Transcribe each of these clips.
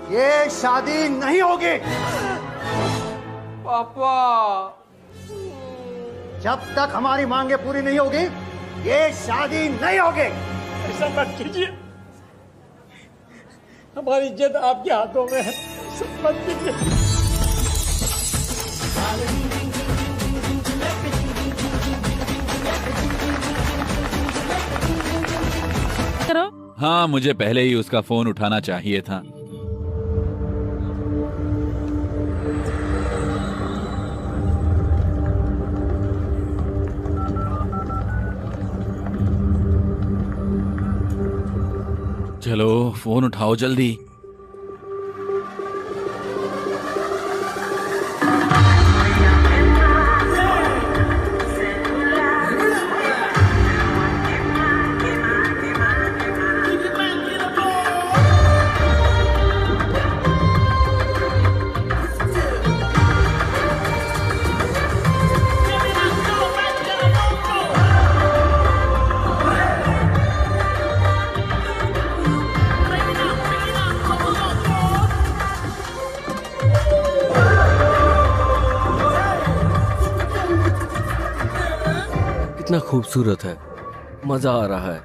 ये शादी नहीं होगी। पापा, जब तक हमारी मांगे पूरी नहीं होगी ये शादी नहीं होगी। ऐसा मत कीजिए, हमारी इज्जत आपके हाथों में है, सब मत कीजिए। करो। हाँ, मुझे पहले ही उसका फोन उठाना चाहिए था। चलो फोन उठाओ जल्दी। कितना खूबसूरत है, मजा आ रहा है।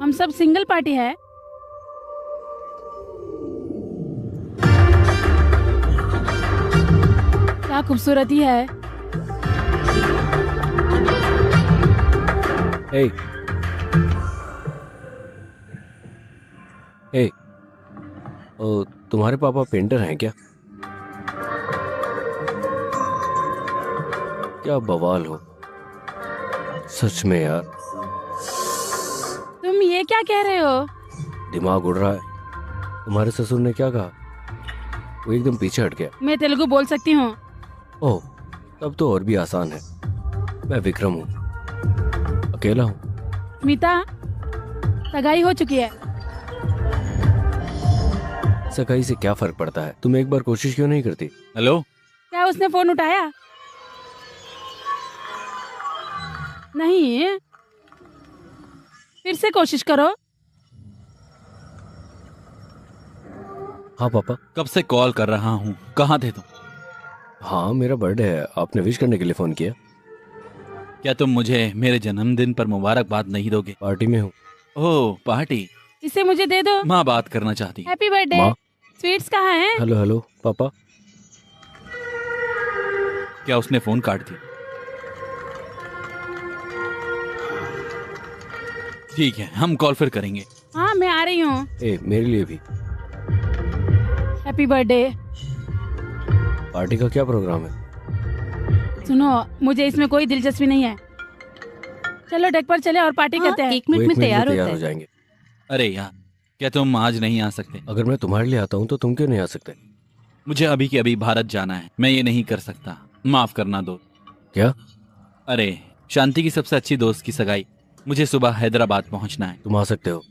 हम सब सिंगल पार्टी है। क्या खूबसूरती है। ए, ए, तुम्हारे पापा पेंटर हैं क्या? क्या बवाल हो सच में यार। तुम ये क्या कह रहे हो? दिमाग उड़ रहा है। तुम्हारे ससुर ने क्या कहा? वो एकदम पीछे हट गया। मैं तेलुगु बोल सकती हूँ। ओह, तब तो और भी आसान है। मैं विक्रम हूँ, अकेला हूँ। स्मिता, सगाई हो चुकी है। सगाई से क्या फर्क पड़ता है? तुम एक बार कोशिश क्यों नहीं करती? हेलो, क्या उसने फोन उठाया? नहीं, फिर से कोशिश करो। हाँ पापा। कब से कॉल कर रहा हूँ, कहाँ थे तुम? हाँ, मेरा बर्थडे है, आपने विश करने के लिए फोन किया। क्या तुम मुझे मेरे जन्मदिन पर मुबारकबाद नहीं दोगे? पार्टी में हूँ। ओह, पार्टी। इसे मुझे दे दो। माँ बात करना चाहती है। Happy birthday. माँ? स्वीट्स कहाँ हैं? हेलो हेलो पापा। क्या उसने फोन काट दिया? ठीक है, हम कॉल फिर करेंगे। हाँ, मैं आ रही हूँ। ए, मेरे लिए भी। Happy birthday. पार्टी का क्या प्रोग्राम है? सुनो, मुझे इसमें कोई दिलचस्पी नहीं है। चलो डेक पर चले और पार्टी करते हैं। 1 मिनट में तैयार होते हो हैं। जाएंगे। अरे यार, क्या तुम आज नहीं आ सकते? अगर मैं तुम्हारे लिए आता हूँ तो तुम क्यों नहीं आ सकते? मुझे अभी के अभी भारत जाना है, मैं ये नहीं कर सकता, माफ करना दो। क्या? अरे, शांति की सबसे अच्छी दोस्त की सगाई, मुझे सुबह हैदराबाद पहुंचना है। तुम आ सकते हो,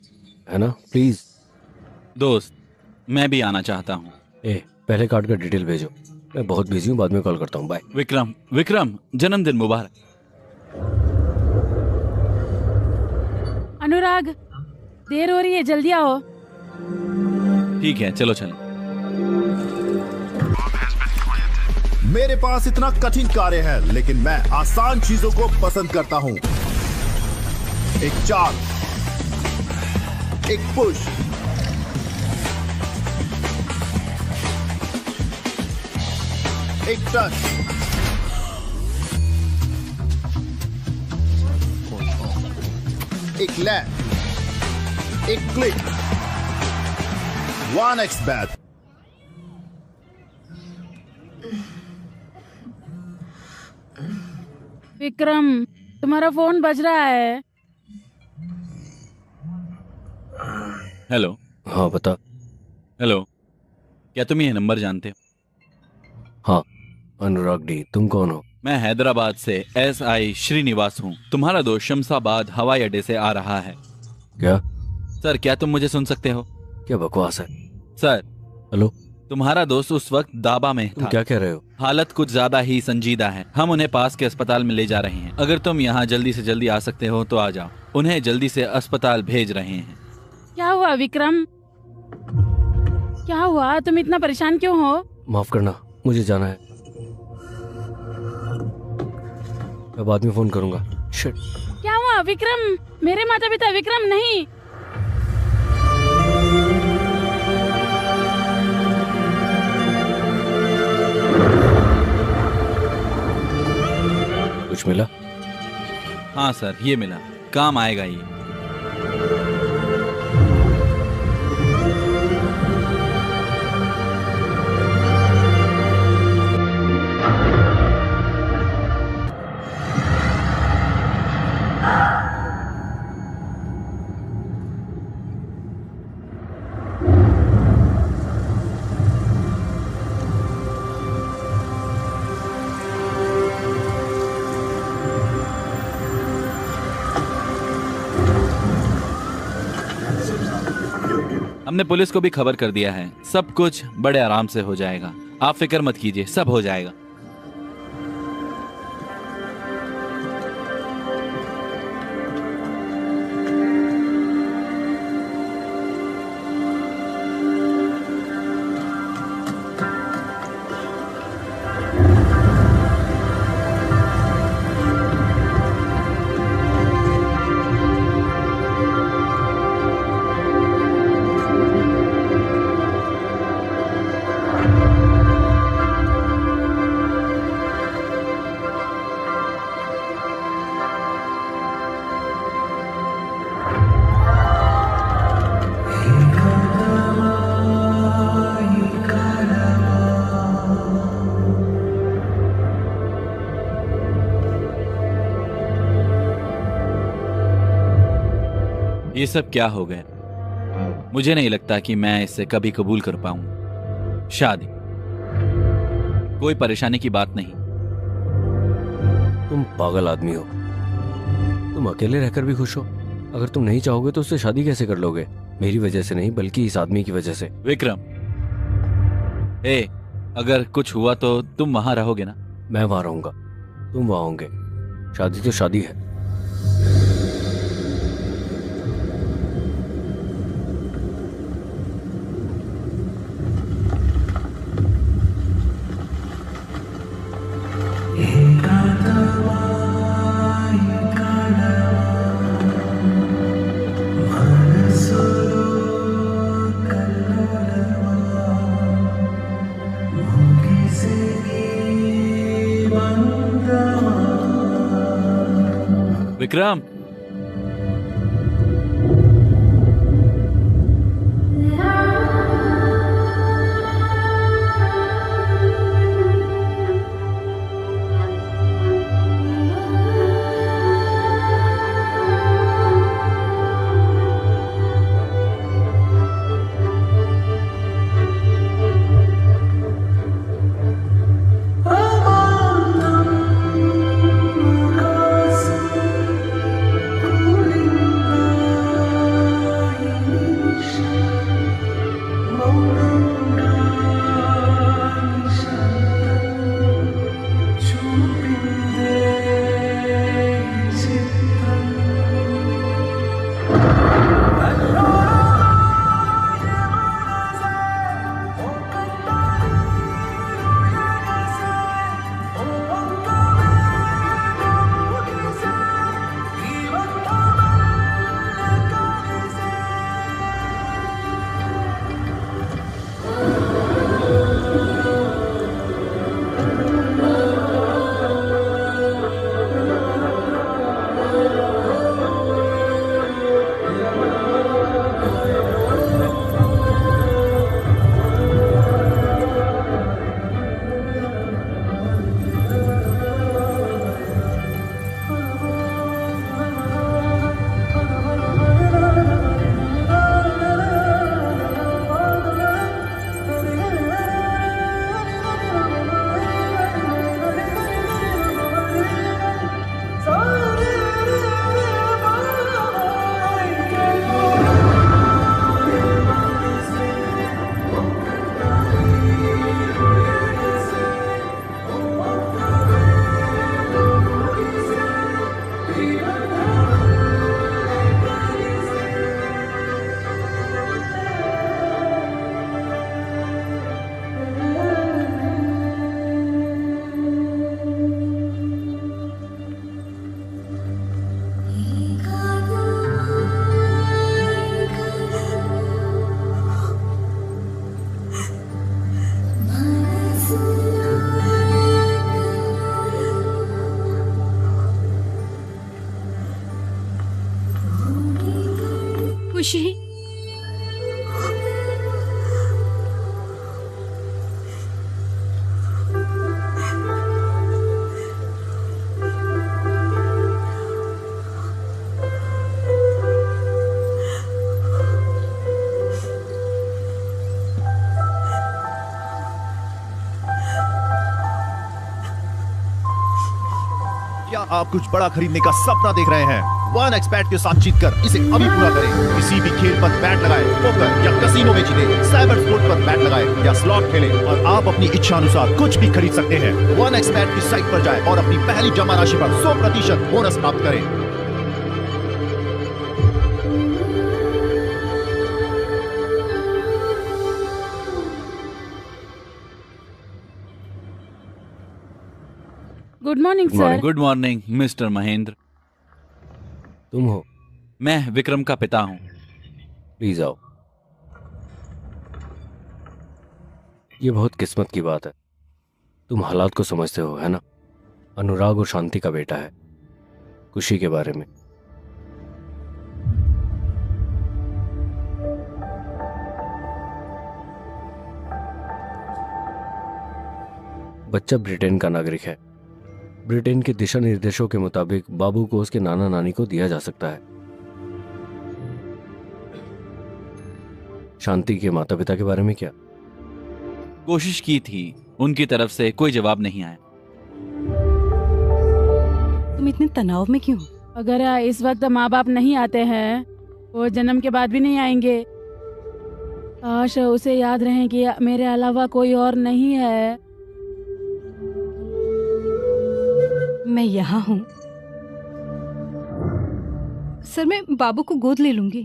है ना? प्लीज। दोस्त, मैं भी आना चाहता हूँ। ए, पहले कार्ड का डिटेल भेजो। मैं बहुत बिजी हूँ, बाद में कॉल करता हूँ। बाय। विक्रम, विक्रम, जन्मदिन मुबारक। अनुराग, देर हो रही है, जल्दी आओ। ठीक है, चलो चलो। मेरे पास इतना कठिन कार्य है, लेकिन मैं आसान चीजों को पसंद करता हूं। एक चाल, एक पुश, एक टच, एक लैप, एक क्लिक, 1x बैट। विक्रम, तुम्हारा फोन बज रहा है। हेलो। हाँ बता। हेलो, क्या तुम ये नंबर जानते हो? हाँ, अनुराग डी। तुम कौन हो? मैं हैदराबाद से SI श्रीनिवास हूँ। तुम्हारा दोस्त शमशाबाद हवाई अड्डे से आ रहा है। क्या? सर, क्या तुम मुझे सुन सकते हो? क्या बकवास है? सर। हेलो, तुम्हारा दोस्त उस वक्त दाबा में तुम था। क्या कह रहे हो? हालत कुछ ज्यादा ही संजीदा है। हम उन्हें पास के अस्पताल में ले जा रहे हैं। अगर तुम यहाँ जल्दी से जल्दी आ सकते हो तो आ जाओ। उन्हें जल्दी से अस्पताल भेज रहे हैं। क्या हुआ विक्रम? क्या हुआ? तुम इतना परेशान क्यों हो? माफ करना, मुझे जाना है। मैं बाद में फोन करूंगा। शिट। क्या हुआ विक्रम? मेरे माता पिता विक्रम नहीं। कुछ मिला? हाँ सर, ये मिला। काम आएगा ये। हमने पुलिस को भी खबर कर दिया है। सब कुछ बड़े आराम से हो जाएगा। आप फिक्र मत कीजिए, सब हो जाएगा। ये सब क्या हो गया? मुझे नहीं लगता कि मैं इसे कभी कबूल कर पाऊं। शादी कोई परेशानी की बात नहीं। तुम पागल आदमी हो। तुम अकेले रहकर भी खुश हो। अगर तुम नहीं चाहोगे तो उससे शादी कैसे कर लोगे? मेरी वजह से नहीं, बल्कि इस आदमी की वजह से। विक्रम, अगर कुछ हुआ तो तुम वहां रहोगे ना? मैं वहां रहूंगा, तुम वहां होंगे। शादी तो शादी है। विक्रम, खुशी। क्या आप कुछ बड़ा खरीदने का सपना देख रहे हैं? वन एक्सपैट के साथ जीतकर इसे अभी पूरा करें। किसी भी खेल पर बैट लगाएं, पोकर या कसीनो में जीतें, साइबर स्पोर्ट पर बैट लगाएं या स्लॉट खेलें और आप अपनी इच्छा अनुसार कुछ भी खरीद सकते हैं। वन एक्सपैट की साइट पर जाएं और अपनी पहली जमा राशि पर 100% बोनस प्राप्त करें। Good morning sir. Good morning mister Mahendra. तुम हो? मैं विक्रम का पिता हूं। प्लीज आओ। ये बहुत किस्मत की बात है। तुम हालात को समझते हो, है ना? अनुराग और शांति का बेटा है। खुशी के बारे में। बच्चा ब्रिटेन का नागरिक है। ब्रिटेन के दिशा निर्देशों के मुताबिक बाबू को उसके नाना नानी को दिया जा सकता है। शांति के माता पिता के बारे में क्या? कोशिश की थी, उनकी तरफ से कोई जवाब नहीं आया। तुम इतने तनाव में क्यों? अगर इस वक्त माँ बाप नहीं आते हैं, वो जन्म के बाद भी नहीं आएंगे। काश उसे याद रहे कि मेरे अलावा कोई और नहीं है। मैं यहाँ हूँ सर। मैं बाबू को गोद ले लूंगी।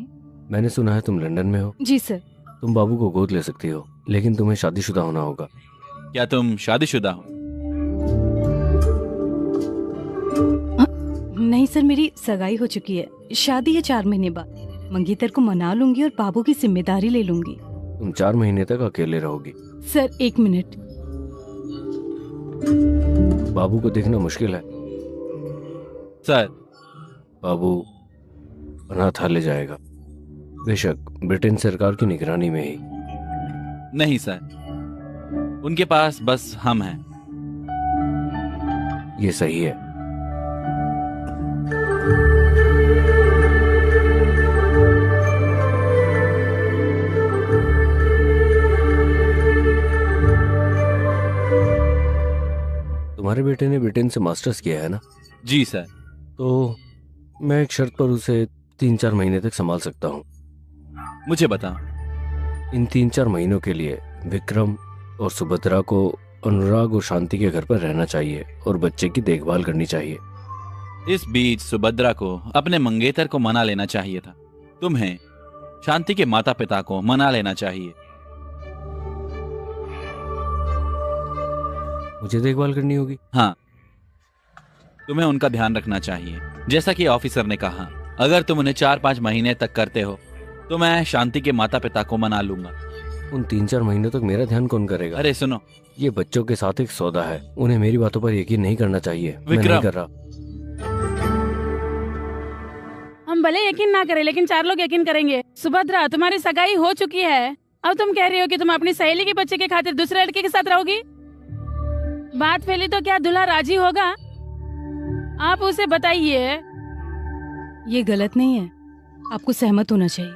मैंने सुना है तुम लंदन में हो। जी सर। तुम बाबू को गोद ले सकती हो, लेकिन तुम्हें शादीशुदा होना होगा। क्या तुम शादीशुदा हो? नहीं सर, मेरी सगाई हो चुकी है। शादी है 4 महीने बाद। मंगेतर को मना लूंगी और बाबू की जिम्मेदारी ले लूंगी। तुम 4 महीने तक अकेले रहोगी। Sir 1 minute. बाबू को देखना मुश्किल है सर। बाबू अनाथालय जाएगा, बेशक ब्रिटेन सरकार की निगरानी में ही। नहीं सर, उनके पास बस हम हैं। ये सही है। तुम्हारे बेटे ने ब्रिटेन से मास्टर्स किया है ना? जी सर। तो मैं एक शर्त पर उसे 3-4 महीने तक संभाल सकता हूँ। मुझे बताओ। इन 3-4 महीनों के लिए विक्रम और सुभद्रा को अनुराग और शांति के घर पर रहना चाहिए और बच्चे की देखभाल करनी चाहिए। इस बीच सुभद्रा को अपने मंगेतर को मना लेना चाहिए था। तुम्हें शांति के माता पिता को मना लेना चाहिए। मुझे देखभाल करनी होगी? हाँ, तुम्हें उनका ध्यान रखना चाहिए। जैसा कि ऑफिसर ने कहा, अगर तुम उन्हें 4-5 महीने तक करते हो तो मैं शांति के माता पिता को मना लूंगा। उन 3-4 महीनों तक मेरा ध्यान कौन करेगा? अरे सुनो, ये बच्चों के साथ एक सौदा है। उन्हें मेरी बातों पर यकीन नहीं करना चाहिए। मैं नहीं कर रहा। हम भले यकीन ना करें, लेकिन 4 लोग यकीन करेंगे। सुभद्रा, तुम्हारी सगाई हो चुकी है। अब तुम कह रही हो कि तुम अपनी सहेली के बच्चे के खातिर दूसरे लड़के के साथ रहोगी। बात फैली तो क्या दूल्हा राजी होगा? आप उसे बताइए। ये गलत नहीं है, आपको सहमत होना चाहिए।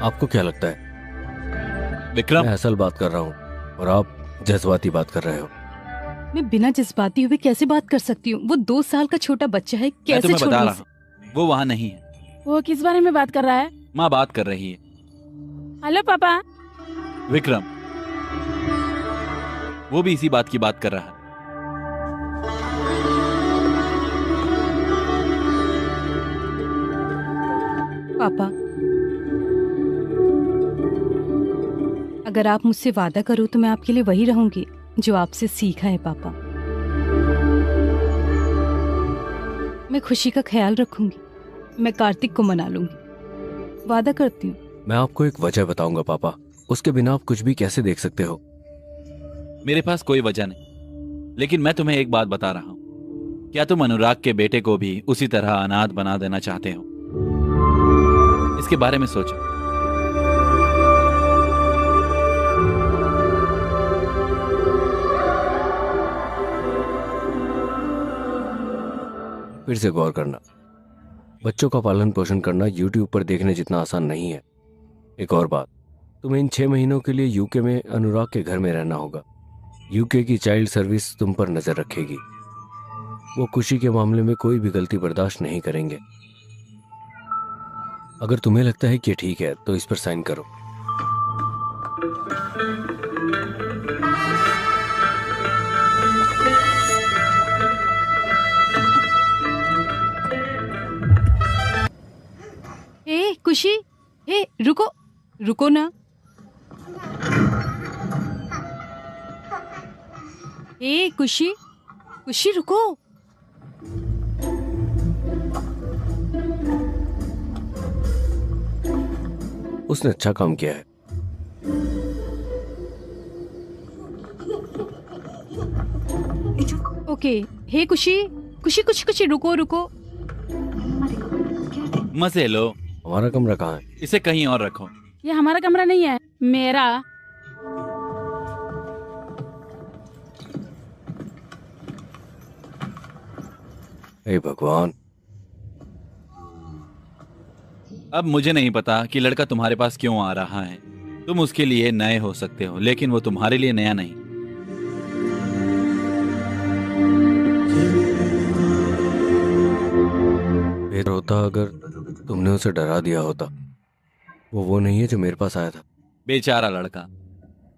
आपको क्या लगता है? विक्रम, मैं असल बात कर रहा हूँ और आप जज्बाती बात कर रहे हो। मैं बिना जज्बाती हुए कैसे बात कर सकती हूँ? वो 2 साल का छोटा बच्चा है, मैं कैसे तुम्हें छोड़ बता नहीं रहा हूँ, वो वहाँ नहीं है। वो किस बारे में बात कर रहा है? माँ बात कर रही है। हेलो पापा। विक्रम, वो भी इसी बात की बात कर रहा है। पापा, अगर आप मुझसे वादा करो तो मैं आपके लिए वही रहूंगी जो आपसे सीखा है। पापा, मैं खुशी का ख्याल रखूंगी। मैं कार्तिक को मना लूंगी, वादा करती हूँ। मैं आपको एक वजह बताऊंगा पापा, उसके बिना आप कुछ भी कैसे देख सकते हो? मेरे पास कोई वजह नहीं, लेकिन मैं तुम्हें एक बात बता रहा हूं। क्या तुम अनुराग के बेटे को भी उसी तरह अनाथ बना देना चाहते हो? इसके बारे में सोचो। फिर से गौर करना, बच्चों का पालन पोषण करना यूट्यूब पर देखने जितना आसान नहीं है। एक और बात, तुम्हें इन 6 महीनों के लिए यूके में अनुराग के घर में रहना होगा। यूके की चाइल्ड सर्विस तुम पर नजर रखेगी। वो खुशी के मामले में कोई भी गलती बर्दाश्त नहीं करेंगे। अगर तुम्हें लगता है कि ठीक है तो इस पर साइन करो। ए खुशी, ए रुको, रुको ना। ए खुशी, खुशी रुको। उसने अच्छा काम किया है। ओके, हे खुशी, खुशी खुशी खुशी रुको रुको। मजे लो। हमारा कमरा कहाँ है? इसे कहीं और रखो। ये हमारा कमरा नहीं है, मेरा। हे भगवान। अब मुझे नहीं पता कि लड़का तुम्हारे पास क्यों आ रहा है। तुम उसके लिए नए हो सकते हो, लेकिन वो तुम्हारे लिए नया नहीं। बेहतर होता अगर तुमने उसे डरा दिया होता। वो नहीं है जो मेरे पास आया था। बेचारा लड़का।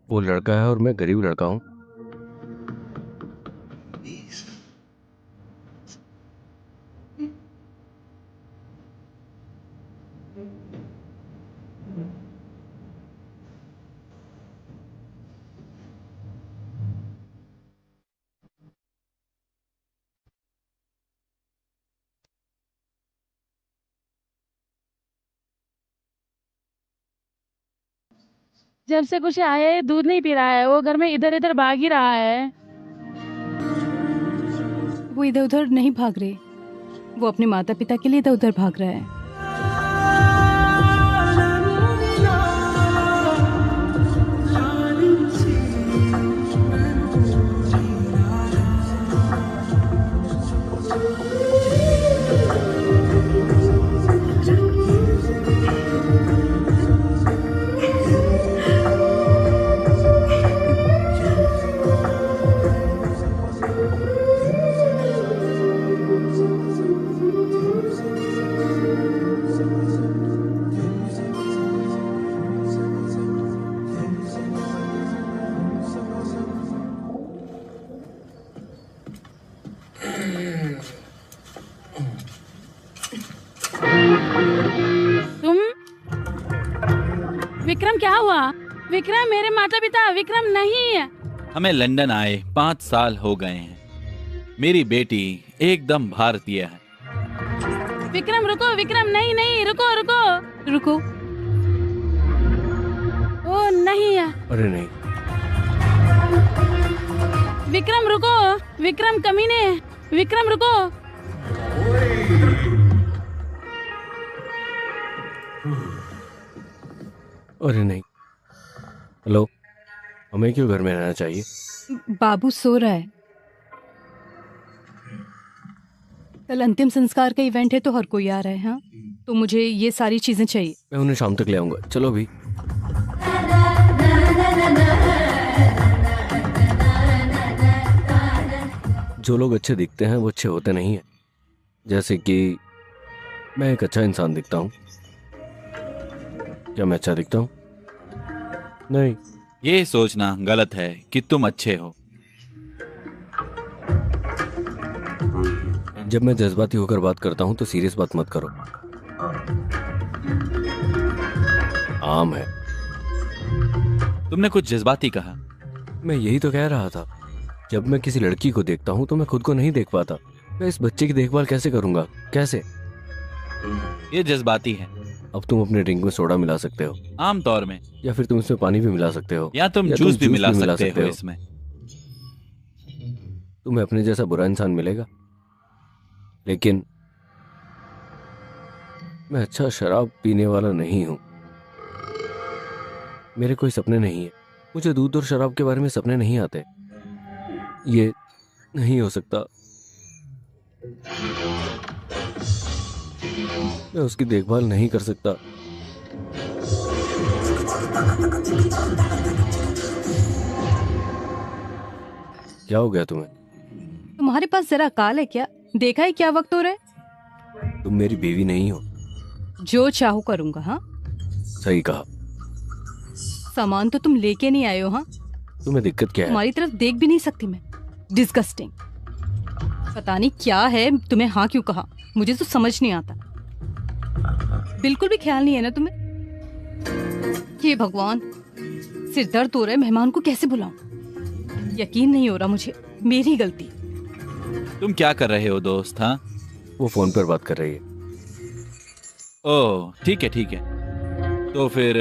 वो लड़का है और मैं गरीब लड़का हूँ। जब से कुछ आया है दूध नहीं पी रहा है, वो घर में इधर इधर भाग ही रहा है। वो इधर उधर नहीं भाग रहे, वो अपने माता पिता के लिए इधर उधर भाग रहा है। तुम विक्रम, क्या हुआ? विक्रम, मेरे माता पिता विक्रम नहीं है। हमें लंदन आए 5 साल हो गए हैं। मेरी बेटी एकदम भारतीय है। विक्रम रुको, विक्रम, नहीं नहीं, रुको रुको रुको। ओ नहीं है। अरे नहीं, विक्रम रुको, विक्रम कमीने, विक्रम रुको। अरे नहीं। हेलो, हमें क्यों घर में रहना चाहिए? बाबू सो रहा है। कल अंतिम संस्कार का इवेंट है तो हर कोई आ रहा है। हाँ, तो मुझे ये सारी चीजें चाहिए। मैं उन्हें शाम तक ले आऊंगा। चलो भी। जो लोग अच्छे दिखते हैं वो अच्छे होते नहीं हैं। जैसे कि मैं एक अच्छा इंसान दिखता हूँ। क्या मैं अच्छा दिखता हूँ? नहीं। ये सोचना गलत है कि तुम अच्छे हो। जब मैं जज्बाती होकर बात करता हूँ तो सीरियस बात मत करो। आम है। तुमने कुछ जज्बाती कहा। मैं यही तो कह रहा था। जब मैं किसी लड़की को देखता हूँ तो मैं खुद को नहीं देख पाता। मैं इस बच्चे की देखभाल कैसे करूंगा? कैसे? ये जज्बाती है। अब तुम अपने ड्रिंक में सोडा मिला सकते हो, आम तौर में, या फिर तुम इसमें पानी भी मिला सकते हो, या तुम जूस भी मिला सकते हो इसमें। तुम्हें अपने जैसा बुरा इंसान मिलेगा? लेकिन मैं अच्छा शराब पीने वाला नहीं हूं। मेरे कोई सपने नहीं है। मुझे दूध और शराब के बारे में सपने नहीं आते। ये नहीं हो सकता। मैं उसकी देखभाल नहीं कर सकता। क्या हो गया तुम्हें? तुम्हारे पास जरा अकाल है क्या? देखा है क्या वक्त हो रहा है? तुम मेरी बीवी नहीं हो। जो चाहो करूंगा। हाँ, सही कहा। सामान तो तुम लेके नहीं आए हो। हाँ, तुम्हें दिक्कत क्या है? तुम्हारी तरफ देख भी नहीं सकती मैं। डिस्गस्टिंग। पता नहीं क्या है, तुम्हें हाँ क्यों कहा मुझे तो समझ नहीं आता। बिल्कुल भी ख्याल नहीं है ना तुम्हें? हे भगवान, सिर दर्द हो रहा है। मेहमान को कैसे बुलाऊं? यकीन नहीं हो रहा मुझे। मेरी गलती। तुम क्या कर रहे हो दोस्त? हाँ, वो फोन पर बात कर रही है। ओह ठीक है ठीक है। तो फिर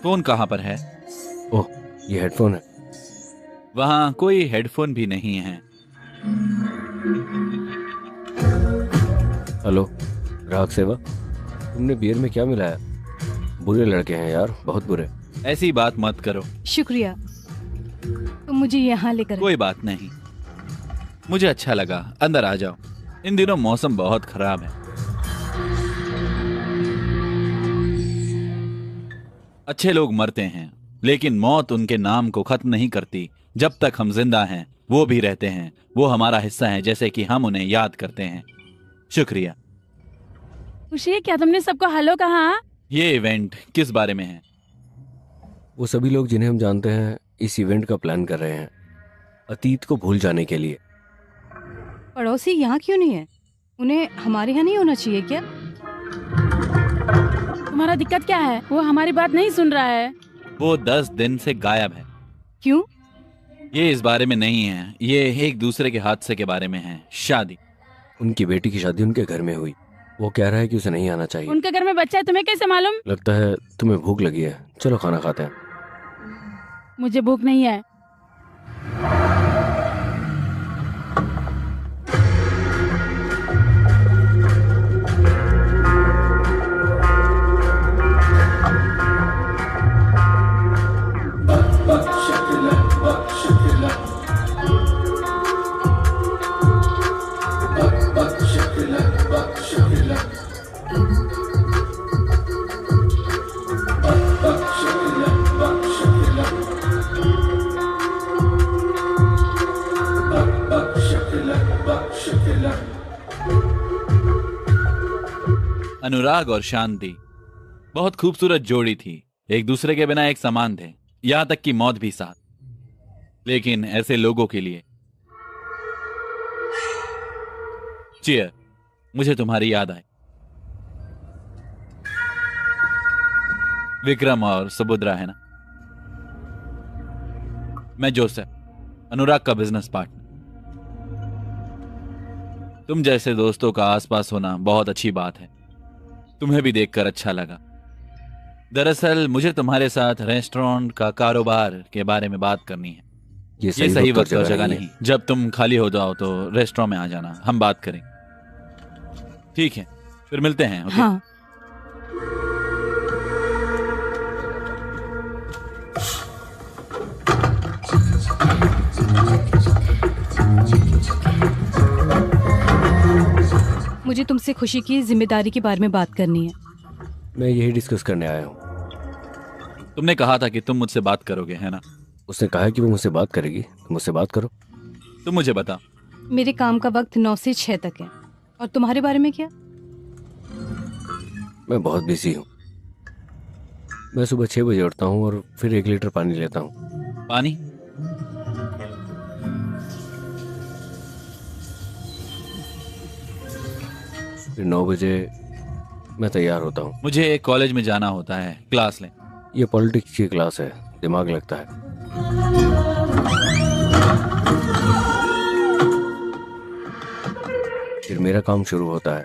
फोन कहाँ पर है? ओह, ये हेडफोन है। वहाँ कोई हेडफोन भी नहीं है। हेलो, ग्राहक सेवा। तुमने बियर में क्या मिलाया? बुरे लड़के हैं यार, बहुत बुरे। ऐसी बात मत करो। शुक्रिया, तुम मुझे यहाँ लेकर। कोई बात नहीं, मुझे अच्छा लगा। अंदर आ जाओ। इन दिनों मौसम बहुत खराब है। अच्छे लोग मरते हैं, लेकिन मौत उनके नाम को खत्म नहीं करती। जब तक हम जिंदा हैं वो भी रहते हैं। वो हमारा हिस्सा है, जैसे कि हम उन्हें याद करते हैं। शुक्रिया। खुशी, क्या तुमने सबको हेलो कहा? ये इवेंट किस बारे में है? वो सभी लोग जिन्हें हम जानते हैं इस इवेंट का प्लान कर रहे हैं, अतीत को भूल जाने के लिए। पड़ोसी यहाँ क्यों नहीं है? उन्हें हमारे यहाँ नहीं होना चाहिए क्या? तुम्हारा दिक्कत क्या है? वो हमारी बात नहीं सुन रहा है। वो 10 दिन से गायब है। क्यों? ये इस बारे में नहीं है, ये एक दूसरे के हादसे के बारे में है। शादी। उनकी बेटी की शादी उनके घर में हुई। वो कह रहा है कि उसे नहीं आना चाहिए। उनके घर में बच्चा है, तुम्हें कैसे मालूम? लगता है तुम्हें भूख लगी है। चलो खाना खाते हैं। मुझे भूख नहीं है। अनुराग और शांति बहुत खूबसूरत जोड़ी थी। एक दूसरे के बिना एक समान थे, यहां तक कि मौत भी साथ। लेकिन ऐसे लोगों के लिए चीयर। मुझे तुम्हारी याद आई। विक्रम और सुभद्रा है ना? मैं जोसेफ, अनुराग का बिजनेस पार्टनर। तुम जैसे दोस्तों का आसपास होना बहुत अच्छी बात है। तुम्हें भी देखकर अच्छा लगा। दरअसल मुझे तुम्हारे साथ रेस्टोरेंट का कारोबार के बारे में बात करनी है। ये सही वक्त और जगह नहीं। जब तुम खाली हो जाओ तो रेस्टोरेंट में आ जाना, हम बात करें। ठीक है, फिर मिलते हैं। ओके? हाँ। मुझे तुमसे खुशी की जिम्मेदारी के बारे में बात करनी है। मैं यही डिस्कस करने आया हूँ। तुमने कहा था कि तुम मुझसे बात करोगे, है ना? उसने कहा कि वो मुझसे बात करेगी। तुम मुझसे बात करो। तुम मुझे बता। मेरे काम का वक्त 9 से 6 तक है। और तुम्हारे बारे में क्या? मैं बहुत बिजी हूँ। मैं सुबह 6 बजे उठता हूँ और फिर 1 लीटर पानी लेता हूँ। पानी? फिर 9 बजे मैं तैयार होता हूँ। मुझे कॉलेज में जाना होता है, क्लास लें। ये पॉलिटिक्स की क्लास है, दिमाग लगता है। फिर मेरा काम शुरू होता है।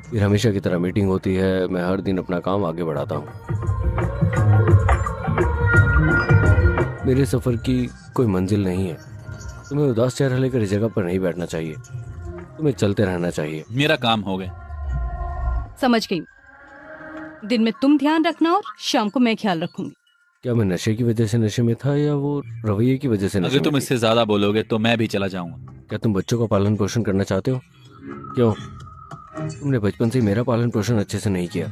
फिर हमेशा की तरह मीटिंग होती है। मैं हर दिन अपना काम आगे बढ़ाता हूँ। मेरे सफर की कोई मंजिल नहीं है, तुम्हें उदास चेहरा लेकर इस जगह पर नहीं बैठना चाहिए, तुम्हें चलते रहना चाहिए। मेरा काम हो गया। समझ गई। दिन में तुम ध्यान रखना और शाम को मैं ख्याल रखूंगी। क्या मैं नशे की वजह से नशे में था या वो रवैये की वजह से नशे अगर में तुम थी? इससे ज्यादा बोलोगे तो मैं भी चला जाऊंगा। क्या तुम बच्चों का पालन पोषण करना चाहते हो? क्यों? तुमने बचपन से ही मेरा पालन पोषण अच्छे से नहीं किया।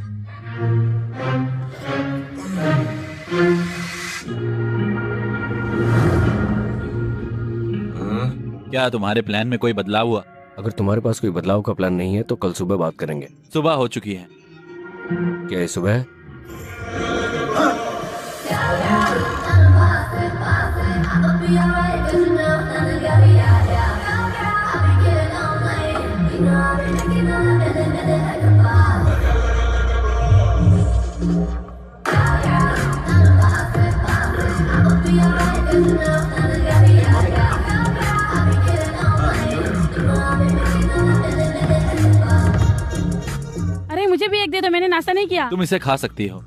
क्या तुम्हारे प्लान में कोई बदलाव हुआ? अगर तुम्हारे पास कोई बदलाव का प्लान नहीं है तो कल सुबह बात करेंगे। सुबह हो चुकी है। क्या ये सुबह है? अरे मुझे भी एक दे दो, मैंने नाश्ता नहीं किया। तुम इसे खा सकती हो।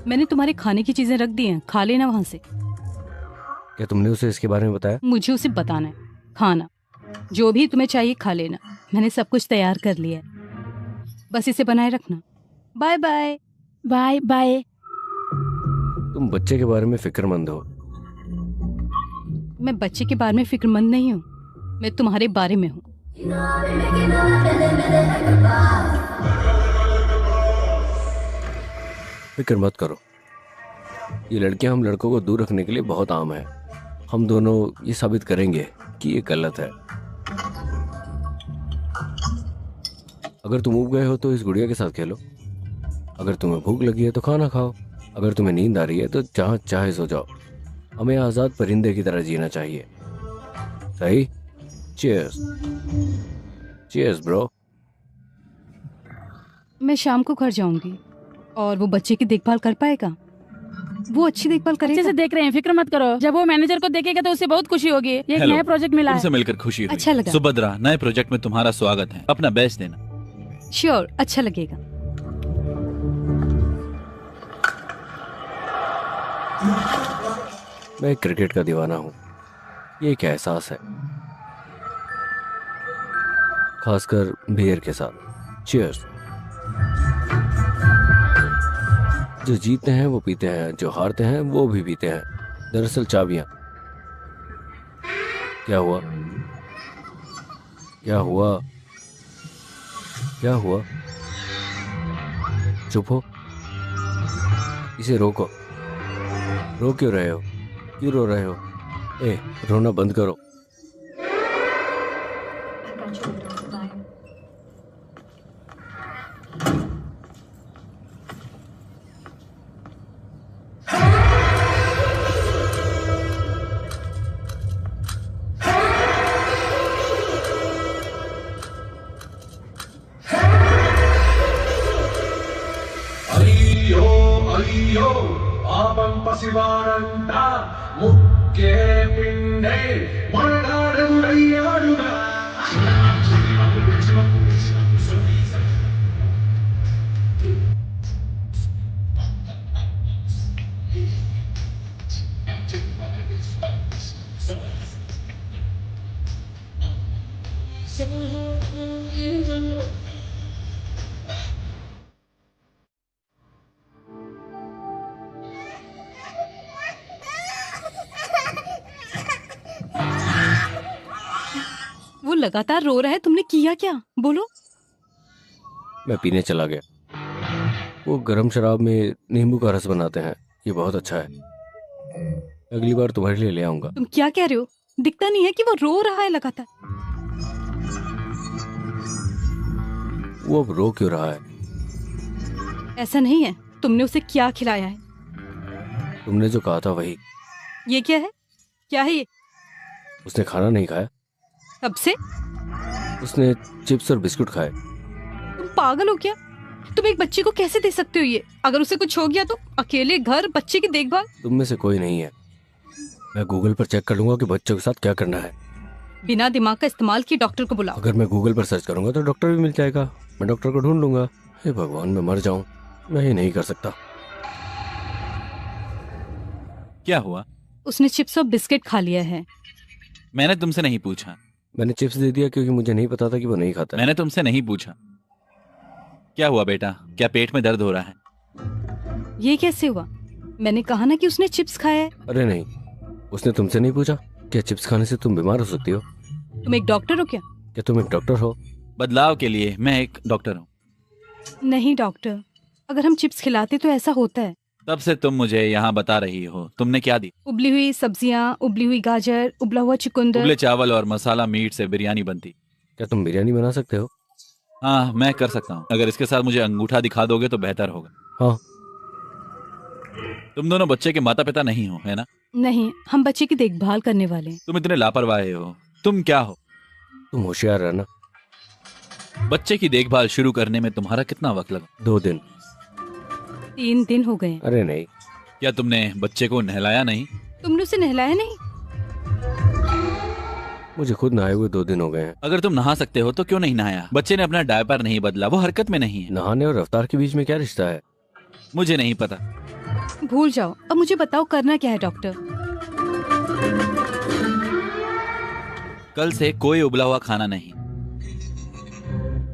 मैंने तुम्हारे खाने की चीजें रख दी हैं, खा लेना वहां से। क्या तुमने उसे इसके बारे में बताया? मुझे उसे बताना है। खाना जो भी तुम्हें चाहिए खा लेना, मैंने सब कुछ तैयार कर लिया है, बस इसे बनाए रखना। Bye bye. Bye bye. तुम बच्चे के बारे में फिक्रमंद हो। मैं बच्चे के बारे में फिक्रमंद नहीं हूँ, मैं तुम्हारे बारे में हूँ। फिक्र मत करो, ये लड़कियां हम लड़कों को दूर रखने के लिए बहुत आम है। हम दोनों ये साबित करेंगे कि ये गलत है। अगर तुम उब गए हो तो इस गुड़िया के साथ खेलो। अगर तुम्हें भूख लगी है तो खाना खाओ। अगर तुम्हें नींद आ रही है तो जहाँ चाहे सो जाओ। हमें आजाद परिंदे की तरह जीना चाहिए। सही? चीयर्स। Cheers bro. मैं शाम को घर जाऊंगी और वो बच्चे की देखभाल कर पाएगा? वो अच्छी देखभाल अच्छे करेगा? से देख रहे हैं, फिक्र मत करो। जब वो मैनेजर को देखेगा तो उसे बहुत खुशी होगी। ये एक हेलो। नया प्रोजेक्ट मिला तुमसे है। मिलकर खुशी हुई। अच्छा लगा। सुभद्रा, नए प्रोजेक्ट में तुम्हारा स्वागत है। अपना बेस्ट देना। श्योर, अच्छा लगेगा। मैं क्रिकेट का दीवाना हूँ, ये एक एहसास है, खासकर बियर के साथ। चीयर्स। जो जीतते हैं वो पीते हैं, जो हारते हैं वो भी पीते हैं। दरअसल चाबियां। क्या हुआ? क्या हुआ? क्या हुआ? चुप हो। इसे रोको। रो क्यों रहे हो? क्यों रो रहे हो? ए, रोना बंद करो। अय्यो पापं पसिवानन्द मुक्के पिण्डे मरणाडुरय्याडुगा। वो लगातार रो रहा है, तुमने किया क्या? बोलो। मैं पीने चला गया। वो गरम शराब में नींबू का रस बनाते हैं, ये बहुत अच्छा है। अगली बार तुम्हारे लिए ले आऊंगा। तुम क्या कह रहे हो? दिखता नहीं है कि वो रो रहा है लगातार? वो अब रो क्यों रहा है? ऐसा नहीं है। तुमने उसे क्या खिलाया है? तुमने जो कहा था वही। ये क्या है? क्या है ये? उसने खाना नहीं खाया, कब से? उसने चिप्स और बिस्कुट खाए। तुम पागल हो क्या? तुम एक बच्चे को कैसे दे सकते हो ये? अगर उसे कुछ हो गया तो? अकेले घर, बच्चे की देखभाल। तुम में से कोई नहीं है। मैं गूगल पर चेक कर लूंगा कि बच्चों के साथ क्या करना है। बिना दिमाग का इस्तेमाल किए डॉक्टर को बुलाओ। अगर मैं गूगल पर सर्च करूंगा तो डॉक्टर भी मिल जाएगा। मैं डॉक्टर को ढूंढ लूंगा। हे भगवान, मैं मर जाऊं। मैं ये नहीं कर सकता। क्या हुआ? उसने चिप्स और बिस्किट खा लिया है। मैंने तुमसे नहीं पूछा। मैंने चिप्स दे दिया क्योंकि मुझे नहीं पता था कि वो नहीं खाता है। मैंने तुमसे नहीं पूछा। क्या हुआ बेटा, क्या पेट में दर्द हो रहा है? ये कैसे हुआ? मैंने कहा ना कि उसने चिप्स खाया है। अरे नहीं, उसने तुमसे नहीं पूछा क्या चिप्स खाने से तुम बीमार हो सकती हो? तुम एक डॉक्टर हो क्या? क्या तुम एक डॉक्टर हो? बदलाव के लिए मैं एक डॉक्टर हूँ। नहीं डॉक्टर, अगर हम चिप्स खिलाते तो ऐसा होता है। तब से तुम मुझे यहाँ बता रही हो। तुमने क्या दी? उबली हुई सब्जियां, उबली हुई गाजर, उबला हुआ चुकंदर। उबले चावल और मसाला मीट से बिरयानी बनती। क्या तुम बिरयानी बना सकते हो? हाँ, मैं कर सकता हूँ। अगर इसके साथ मुझे अंगूठा दिखा दोगे तो बेहतर होगा। हाँ। तुम दोनों बच्चे के माता पिता नहीं हो, है ना? नहीं, हम बच्चे की देखभाल करने वाले हैं। तुम इतने लापरवाह हो। तुम क्या हो? तुम होशियार रहना। बच्चे की देखभाल शुरू करने में तुम्हारा कितना वक्त लगा? 2 दिन। 3 दिन हो गए। अरे नहीं। क्या तुमने बच्चे को नहलाया नहीं? तुमने उसे नहलाया नहीं? मुझे खुद नहाए हुए 2 दिन हो गए हैं। अगर तुम नहा सकते हो तो क्यों नहीं नहाया? बच्चे ने अपना डायपर नहीं बदला, वो हरकत में नहीं है। नहाने और रफ्तार के बीच में क्या रिश्ता है? मुझे नहीं पता। भूल जाओ। अब मुझे बताओ करना क्या है डॉक्टर? कल से कोई उबला हुआ खाना नहीं,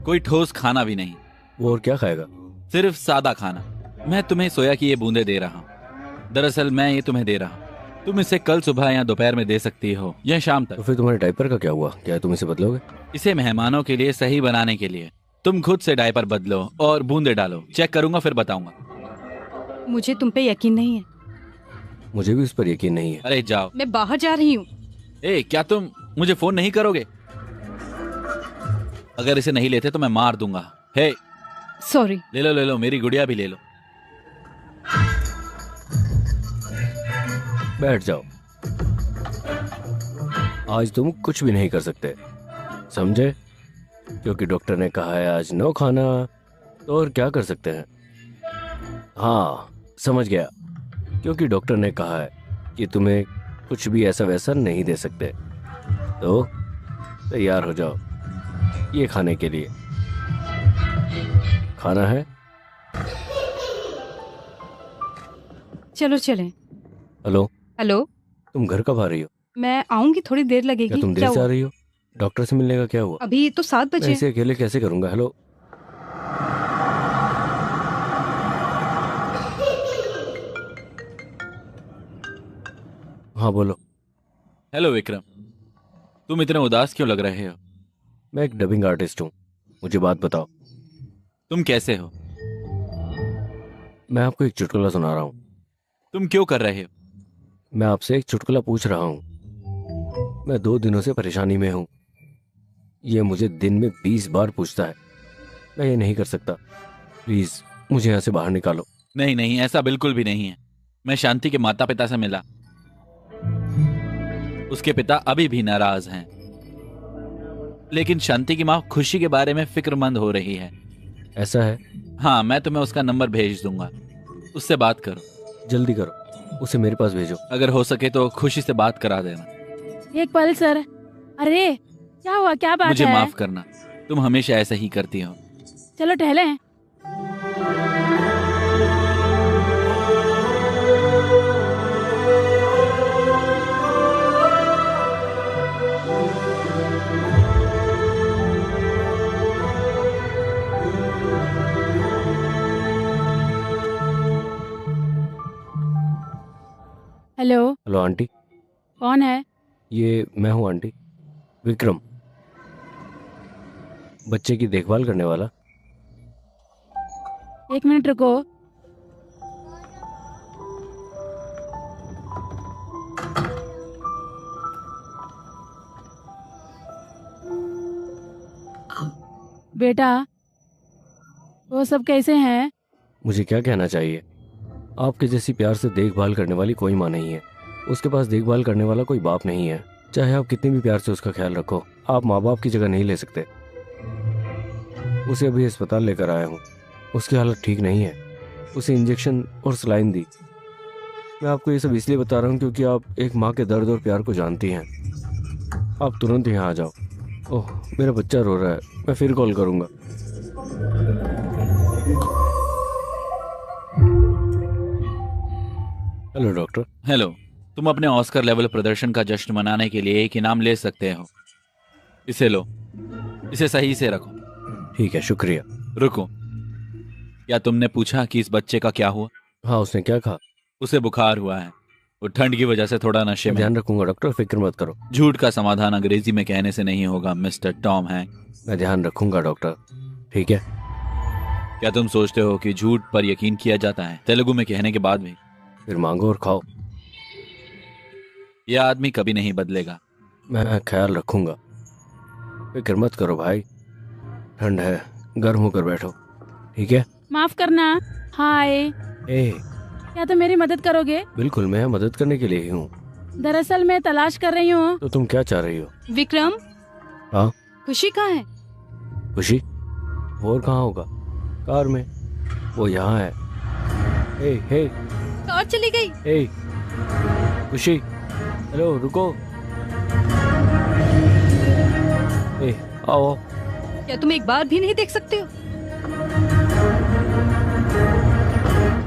कोई ठोस खाना भी नहीं। वो और क्या खाएगा? सिर्फ सादा खाना। मैं तुम्हें सोया की ये बूंदे दे रहा हूँ। दरअसल मैं ये तुम्हें दे रहा हूँ। तुम इसे कल सुबह या दोपहर में दे सकती हो या शाम तो तक। फिर तुम्हारे डायपर का क्या हुआ? क्या तुम इसे बदलोगे? इसे मेहमानों के लिए सही बनाने के लिए तुम खुद से डायपर बदलो और बूंदे डालो। चेक करूंगा फिर बताऊंगा। मुझे तुम पे यकीन नहीं है। मुझे भी उस पर यकीन नहीं है। अरे जाओ। मैं बाहर जा रही हूँ। ए, क्या तुम मुझे फोन नहीं करोगे? अगर इसे नहीं लेते तो मैं मार दूंगा। हे, सॉरी। ले लो, मेरी गुड़िया भी ले लो। बैठ जाओ। आज तुम कुछ भी नहीं कर सकते, समझे? क्योंकि डॉक्टर ने कहा है आज नो खाना, तो और क्या कर सकते हैं? हाँ, समझ गया। क्योंकि डॉक्टर ने कहा है कि तुम्हें कुछ भी ऐसा वैसा नहीं दे सकते, तो तैयार हो जाओ ये खाने के लिए। खाना है? चलो चलें। हेलो। हेलो। तुम घर कब आ रही हो? मैं आऊंगी, थोड़ी देर लगेगी। क्या तुम देर से आ रही हो? डॉक्टर से मिलने का क्या हुआ? अभी तो 7 मैं बजे। इसे अकेले कैसे करूंगा? हेलो। हाँ बोलो। हेलो विक्रम, तुम इतने उदास क्यों लग रहे हो? मैं एक डबिंग आर्टिस्ट हूँ। मुझे बात बताओ, तुम कैसे हो? मैं आपको एक चुटकुला सुना रहा हूँ। तुम क्यों कर रहे हो? मैं आपसे एक चुटकुला पूछ रहा हूँ। मैं 2 दिनों से परेशानी में हूँ। ये मुझे दिन में 20 बार पूछता है। मैं ये नहीं कर सकता। प्लीज मुझे यहाँ से बाहर निकालो। नहीं नहीं, ऐसा बिल्कुल भी नहीं है। मैं शांति के माता पिता से मिला। उसके पिता अभी भी नाराज हैं, लेकिन शांति की माँ खुशी के बारे में फिक्रमंद हो रही है। ऐसा है? हाँ, मैं तुम्हें उसका नंबर भेज दूंगा, उससे बात करो। जल्दी करो, उसे मेरे पास भेजो। अगर हो सके तो खुशी से बात करा देना। एक पल सर। अरे क्या हुआ, क्या बात मुझे है? माफ करना, तुम हमेशा ऐसे ही करती हो। चलो टहलें। हेलो। Hello aunty. कौन है? ये मैं हूँ आंटी, विक्रम, बच्चे की देखभाल करने वाला। 1 मिनट रुको। बेटा, वो सब कैसे हैं? मुझे क्या कहना चाहिए? आपके जैसी प्यार से देखभाल करने वाली कोई माँ नहीं है। उसके पास देखभाल करने वाला कोई बाप नहीं है। चाहे आप कितने भी प्यार से उसका ख्याल रखो, आप माँ बाप की जगह नहीं ले सकते। उसे अभी अस्पताल लेकर आया हूँ। उसकी हालत ठीक नहीं है। उसे इंजेक्शन और सलाइन दी। मैं आपको ये सब इसलिए बता रहा हूँ क्योंकि आप एक माँ के दर्द और प्यार को जानती हैं। आप तुरंत यहाँ आ जाओ। ओह, मेरा बच्चा रो रहा है। मैं फिर कॉल करूँगा। Hello doctor. हेलो। तुम अपने ऑस्कर लेवल प्रदर्शन का जश्न मनाने के लिए एक इनाम ले सकते हो। इसे लो, इसे सही से रखो। ठीक है, शुक्रिया। रुको, क्या तुमने पूछा कि इस बच्चे का क्या हुआ? हाँ, उसने क्या कहा? उसे बुखार हुआ है, वो ठंड की वजह से थोड़ा नशे में। ध्यान रखूंगा डॉक्टर, फिक्र मत करो। झूठ का समाधान अंग्रेजी में कहने से नहीं होगा मिस्टर टॉम हैंक। मैं ध्यान रखूंगा डॉक्टर, ठीक है? क्या तुम सोचते हो कि झूठ पर यकीन किया जाता है तेलुगु में कहने के बाद भी? फिर मांगो और खाओ। यह आदमी कभी नहीं बदलेगा। मैं ख्याल रखूंगा, फिक्र मत करो भाई। ठंड है, गर्म होकर बैठो, ठीक है? माफ करना। हाय, ए, क्या तुम मेरी मदद करोगे? बिल्कुल, मैं मदद करने के लिए ही हूँ। दरअसल मैं तलाश कर रही हूँ। तो तुम क्या चाह रही हो? विक्रम। हाँ? खुशी कहाँ है? खुशी और कहाँ होगा? कार में, वो यहाँ है। हे हे, कार चली गई। हे खुशी, हेलो, रुको। ए, आओ। क्या तुम एक बार भी नहीं देख सकते हो?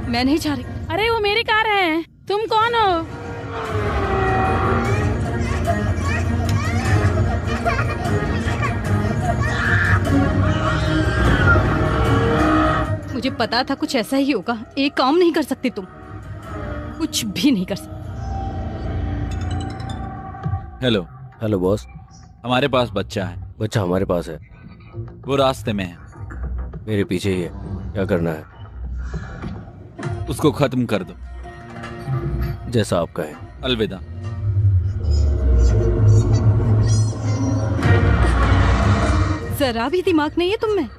मैं नहीं जा रही। अरे वो मेरी कार है, तुम कौन हो? मुझे पता था कुछ ऐसा ही होगा। एक काम नहीं कर सकते तुम, कुछ भी नहीं कर सकते। हेलो। Hello boss. हमारे पास बच्चा है। बच्चा हमारे पास है, वो रास्ते में है। मेरे पीछे ही है। क्या करना है? उसको खत्म कर दो। जैसा आप कहें। अलविदा। जरा भी दिमाग नहीं है तुम में।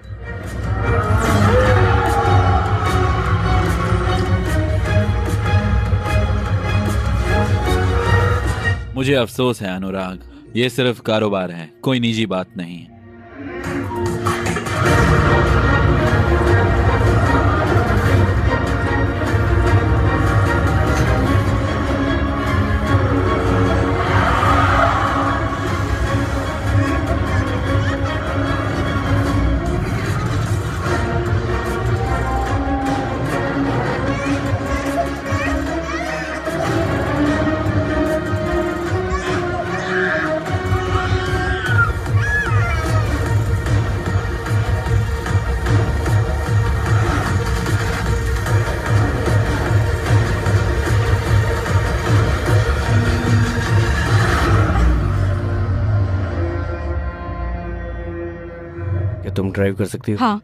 मुझे अफसोस है अनुराग, ये सिर्फ कारोबार है, कोई निजी बात नहीं है। क्या तुम ड्राइव कर सकती हो? हाँ।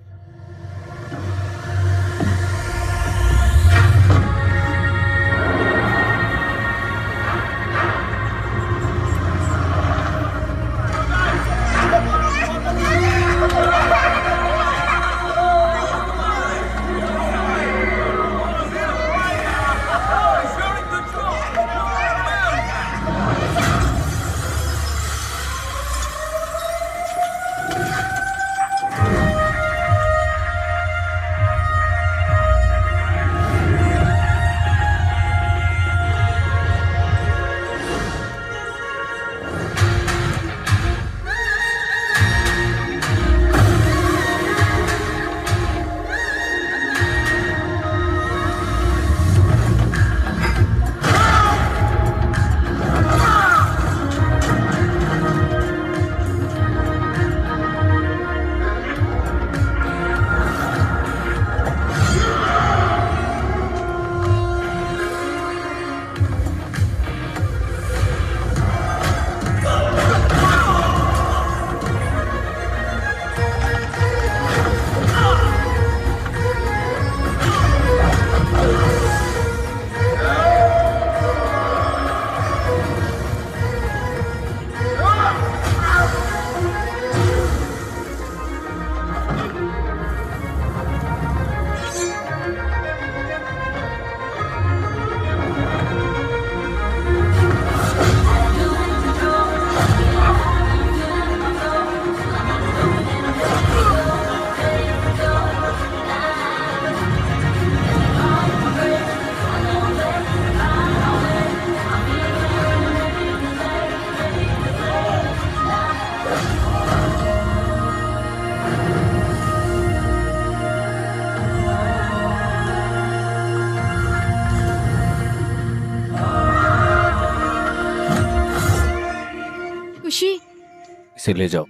इसे ले जाओ।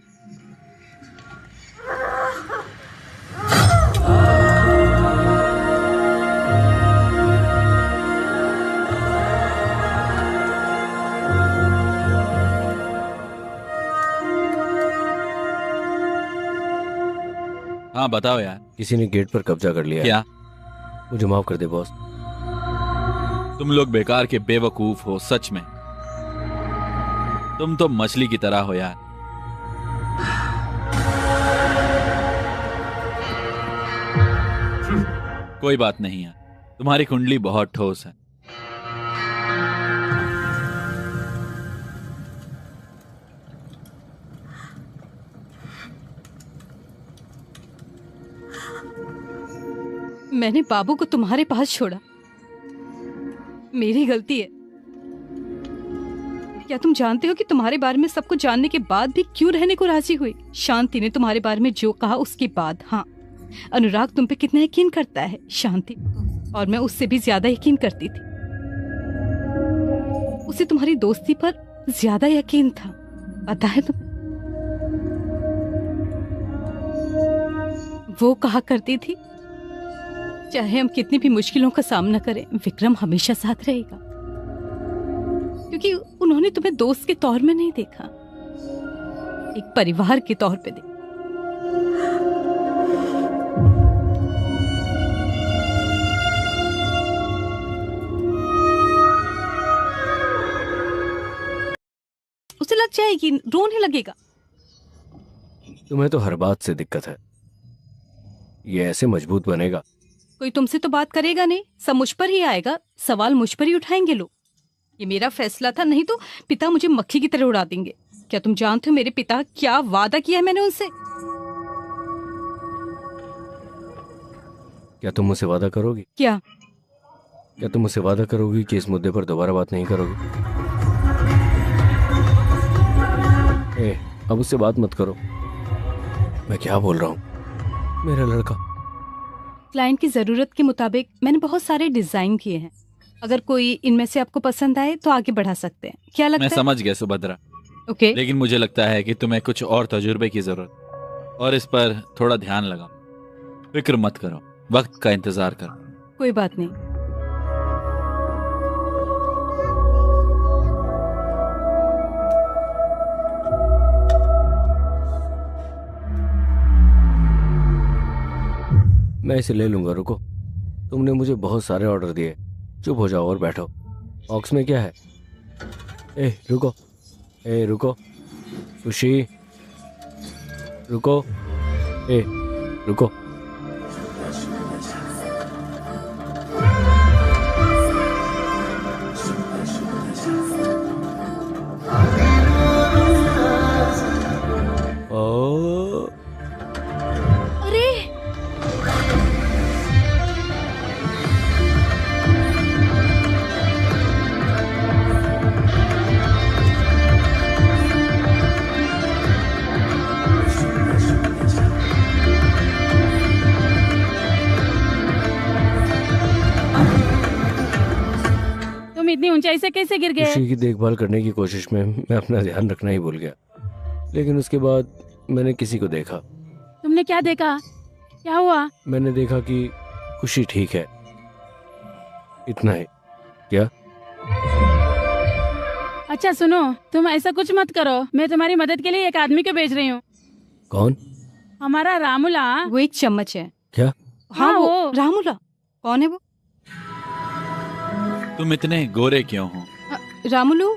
हाँ बताओ यार। किसी ने गेट पर कब्जा कर लिया है। क्या? मुझे माफ कर दे बॉस। तुम लोग बेकार के बेवकूफ हो सच में। तुम तो मछली की तरह हो यार। कोई बात नहीं यार, तुम्हारी कुंडली बहुत ठोस है। मैंने बाबू को तुम्हारे पास छोड़ा, मेरी गलती है। क्या तुम जानते हो कि तुम्हारे बारे में सब कुछ जानने के बाद भी क्यों रहने को राजी हुई? शांति ने तुम्हारे बारे में जो कहा उसके बाद। हाँ, अनुराग तुम पे कितना यकीन करता है शांति, और मैं उससे भी ज्यादा यकीन करती थी। उसे तुम्हारी दोस्ती पर ज्यादा यकीन था, पता है तुम्हें? वो कहा करती थी चाहे हम कितनी भी मुश्किलों का सामना करें, विक्रम हमेशा साथ रहेगा, क्योंकि उन्होंने तुम्हें दोस्त के तौर में नहीं देखा, एक परिवार के तौर पे देखा। उसे लग जाएगी, रोने लगेगा। तुम्हें तो हर बात से दिक्कत है, ये ऐसे मजबूत बनेगा। कोई तुमसे तो बात करेगा नहीं, सब मुझ पर ही आएगा, सवाल मुझ पर ही उठाएंगे लोग। ये मेरा फैसला था, नहीं तो पिता मुझे मक्खी की तरह उड़ा देंगे। क्या तुम जानते हो मेरे पिता क्या वादा किया है मैंने उनसे? क्या तुम मुझसे वादा करोगी? क्या? क्या तुम मुझसे वादा करोगी कि इस मुद्दे पर दोबारा बात नहीं करोगी? अब उससे बात मत करो। मैं क्या बोल रहा हूँ? मेरा लड़का। क्लाइंट की जरूरत के मुताबिक मैंने बहुत सारे डिजाइन किए हैं, अगर कोई इनमें से आपको पसंद आए तो आगे बढ़ा सकते हैं। क्या लगता मैं है? समझ गया सुभद्रा, ओके। लेकिन मुझे लगता है कि तुम्हें कुछ और तजुर्बे की जरूरत, और इस पर थोड़ा ध्यान लगाओ। फिक्र मत करो, वक्त का इंतजार करो। कोई बात नहीं। मैं इसे ले लूंगा, रुको। तुमने मुझे बहुत सारे ऑर्डर दिए, चुप हो जाओ और बैठो। बॉक्स में क्या है? रुको, रुको, खुशी, रुको, रुको। इतनी ऊंचाई से कैसे गिर गए? खुशी की देखभाल करने की कोशिश में मैं अपना ध्यान रखना ही भूल गया, लेकिन उसके बाद मैंने किसी को देखा। तुमने क्या देखा? क्या हुआ? मैंने देखा कि खुशी ठीक है, इतना ही। क्या? अच्छा सुनो, तुम ऐसा कुछ मत करो, मैं तुम्हारी मदद के लिए एक आदमी को भेज रही हूँ। कौन? हमारा रामुला। वो एक चम्मच है। क्या? हाँ वो रामुला। कौन है वो? तुम इतने गोरे क्यों हो? रामुलू,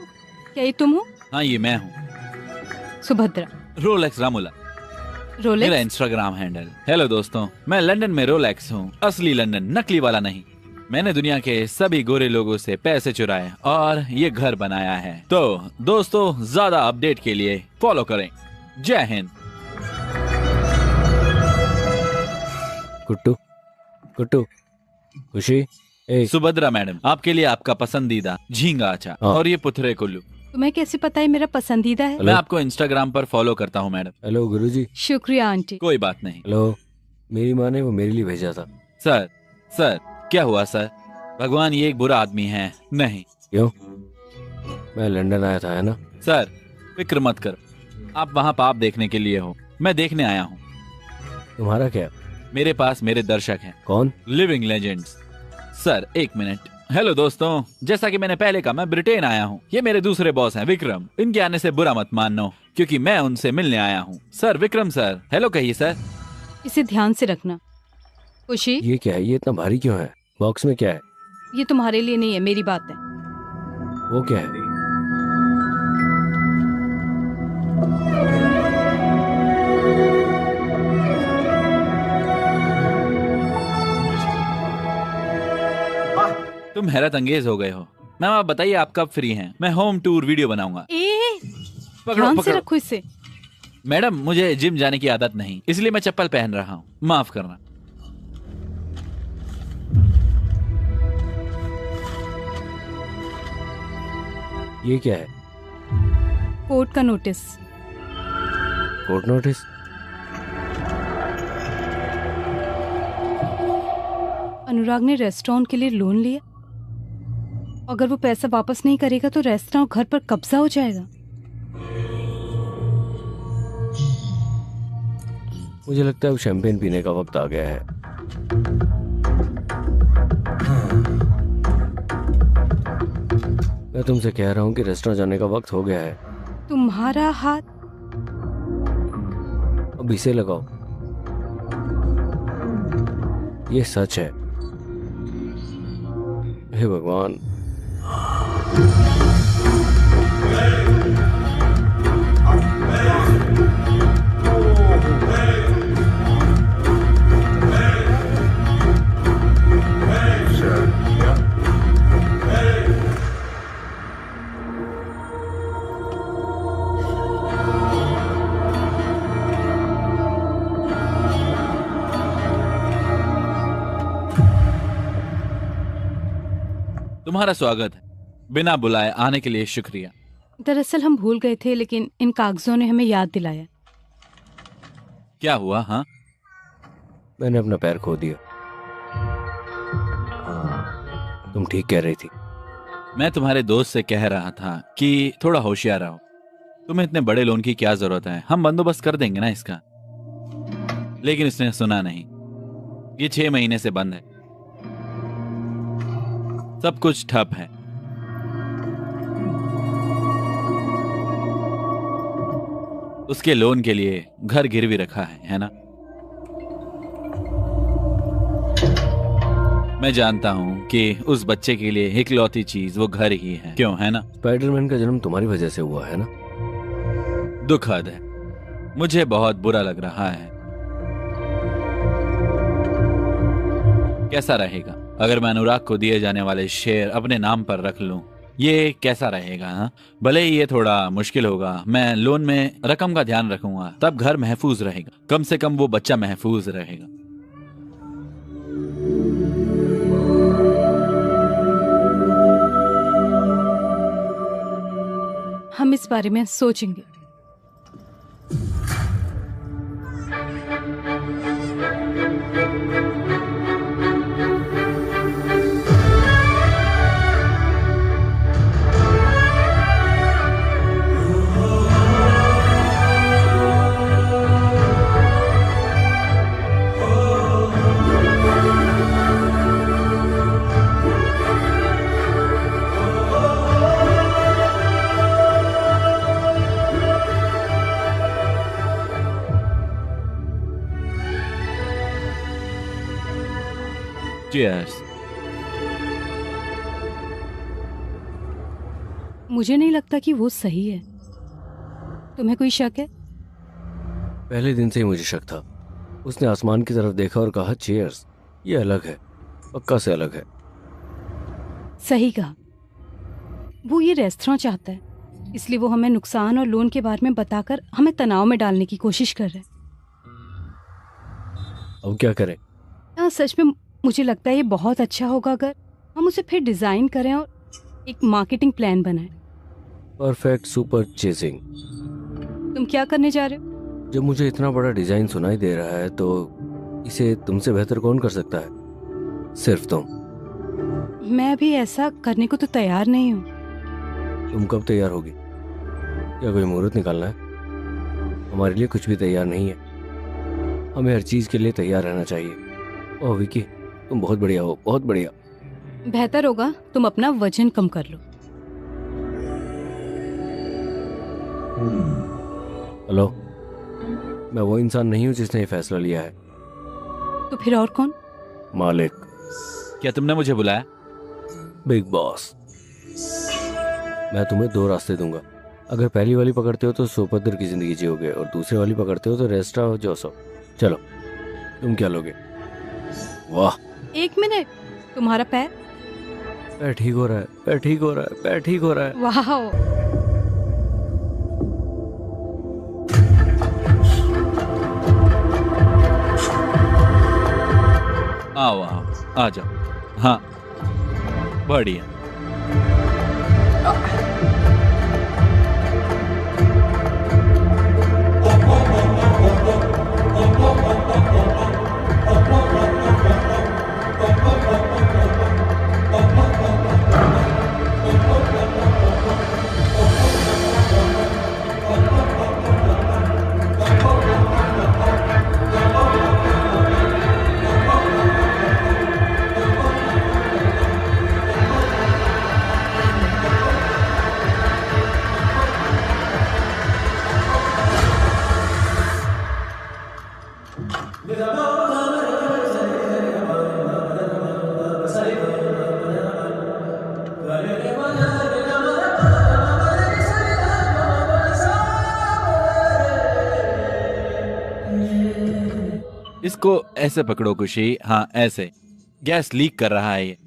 क्या ये तुम हो? हाँ ये मैं हूँ, सुभद्रा। रोलेक्स रामुला रोलेक्स? मेरा इंस्टाग्राम हैंडल। हेलो दोस्तों, मैं लंदन में रोलेक्स हूँ, असली लंदन, नकली वाला नहीं। मैंने दुनिया के सभी गोरे लोगों से पैसे चुराए और ये घर बनाया है। तो दोस्तों, ज्यादा अपडेट के लिए फॉलो करें। जय हिंद। कुट्टू, कुट्टू, खुशी। सुभद्रा मैडम, आपके लिए आपका पसंदीदा झींगा अचार और ये पुथरे कुल्लू। तुम्हें कैसे पता है मेरा पसंदीदा है? मैं आपको इंस्टाग्राम पर फॉलो करता हूँ मैडम। हेलो गुरुजी। शुक्रिया आंटी। कोई बात नहीं। हेलो, मेरी माँ ने वो मेरे लिए भेजा था। सर क्या हुआ सर? भगवान ये एक बुरा आदमी है। नहीं। क्यों? मैं लंदन आया था, है ना? सर फिक्र मत करो, आप वहाँ पाप देखने के लिए हो, मैं देखने आया हूँ। तुम्हारा क्या? मेरे पास मेरे दर्शक हैं। कौन? Living legends. सर एक मिनट। हेलो दोस्तों, जैसा कि मैंने पहले कहा, मैं ब्रिटेन आया हूँ। ये मेरे दूसरे बॉस हैं विक्रम। इनके आने से बुरा मत मानना, क्योंकि मैं उनसे मिलने आया हूँ। सर विक्रम सर, हेलो कहिए सर। इसे ध्यान से रखना। खुशी, ये क्या है? ये इतना भारी क्यों है? बॉक्स में क्या है? ये तुम्हारे लिए नहीं है, मेरी बात है। वो क्या है? तुम हैरत अंगेज हो गए हो। मैम आप बताइए, आप कब फ्री हैं? मैं होम टूर वीडियो बनाऊंगा। ध्यान से रखो इसे। मैडम मुझे जिम जाने की आदत नहीं, इसलिए मैं चप्पल पहन रहा हूँ, माफ करना। ये क्या है? कोर्ट का नोटिस। Court notice? अनुराग ने रेस्टोरेंट के लिए लोन लिया। अगर वो पैसा वापस नहीं करेगा तो रेस्टोरेंट घर पर कब्जा हो जाएगा। मुझे लगता है अब शैंपेन पीने का वक्त आ गया है। मैं तुमसे कह रहा हूँ कि रेस्टोरेंट जाने का वक्त हो गया है। तुम्हारा हाथ अब इसे लगाओ। ये सच है। हे भगवान। तुम्हारा स्वागत है। बिना बुलाए आने के लिए शुक्रिया। दरअसल हम भूल गए थे, लेकिन इन कागजों ने हमें याद दिलाया। क्या हुआ? हाँ, मैंने अपना पैर खो दिया। तुम ठीक कह रही थी। मैं तुम्हारे दोस्त से कह रहा था कि थोड़ा होशियार रहो। तुम्हें इतने बड़े लोन की क्या जरूरत है, हम बंदोबस्त कर देंगे ना इसका। लेकिन इसने सुना नहीं। ये 6 महीने से बंद है, सब कुछ ठप है। उसके लोन के लिए घर गिरवी रखा है ना? मैं जानता हूं कि उस बच्चे के लिए इकलौती चीज वो घर ही है, क्यों है ना? स्पाइडरमैन का जन्म तुम्हारी वजह से हुआ है ना? दुखद है, मुझे बहुत बुरा लग रहा है। कैसा रहेगा अगर मैं अनुराग को दिए जाने वाले शेयर अपने नाम पर रख लूं? ये कैसा रहेगा? हाँ, भले ही ये थोड़ा मुश्किल होगा। मैं लोन में रकम का ध्यान रखूंगा, तब घर महफूज रहेगा। कम से कम वो बच्चा महफूज रहेगा। हम इस बारे में सोचेंगे। Cheers. मुझे नहीं लगता कि वो सही है। तुम्हें कोई शक है? पहले दिन से ही मुझे शक था। उसने आसमान की तरफ देखा और कहा चीयर्स। ये अलग है, पक्का से अलग है। सही कहा। वो ये रेस्टोरेंट चाहता है, इसलिए वो हमें नुकसान और लोन के बारे में बताकर हमें तनाव में डालने की कोशिश कर रहा है। अब क्या करें? हाँ, सच में मुझे लगता है ये बहुत अच्छा होगा अगर हम उसे फिर डिजाइन करें और एक मार्केटिंग प्लान बनाएं। Perfect super chasing. तुम क्या करने जा रहे हो? जब मुझे इतना बड़ा डिजाइन सुनाई दे रहा है तो इसे तुमसे बेहतर कौन कर सकता है? सिर्फ तुम। मैं अभी ऐसा करने को तो तैयार नहीं हूँ। तुम कब तैयार होगी? क्या कोई मुहूर्त निकालना है? हमारे लिए कुछ भी तैयार नहीं है। हमें हर चीज के लिए तैयार रहना चाहिए। ओह विकी, तुम बहुत बढ़िया हो, बहुत बढ़िया। बेहतर होगा तुम अपना वजन कम कर लो। हेलो, मैं वो इंसान नहीं हूँ जिसने ये फैसला लिया है। तो फिर और कौन? मालिक, क्या तुमने मुझे बुलाया? Big boss. मैं तुम्हें 2 रास्ते दूंगा। अगर पहली वाली पकड़ते हो तो सुभद्र की जिंदगी जियोगे, और दूसरी वाली पकड़ते हो तो रेस्टा और जोसफ। चलो, तुम क्या लोगे? वाह, 1 मिनट, तुम्हारा पैर? पैर ठीक हो रहा है, पैर ठीक हो रहा है, पैर ठीक हो रहा है। वाह, आओ आओ, आ जाओ। हाँ, बढ़िया। इसको ऐसे पकड़ो खुशी। हाँ, ऐसे। गैस लीक कर रहा है ये।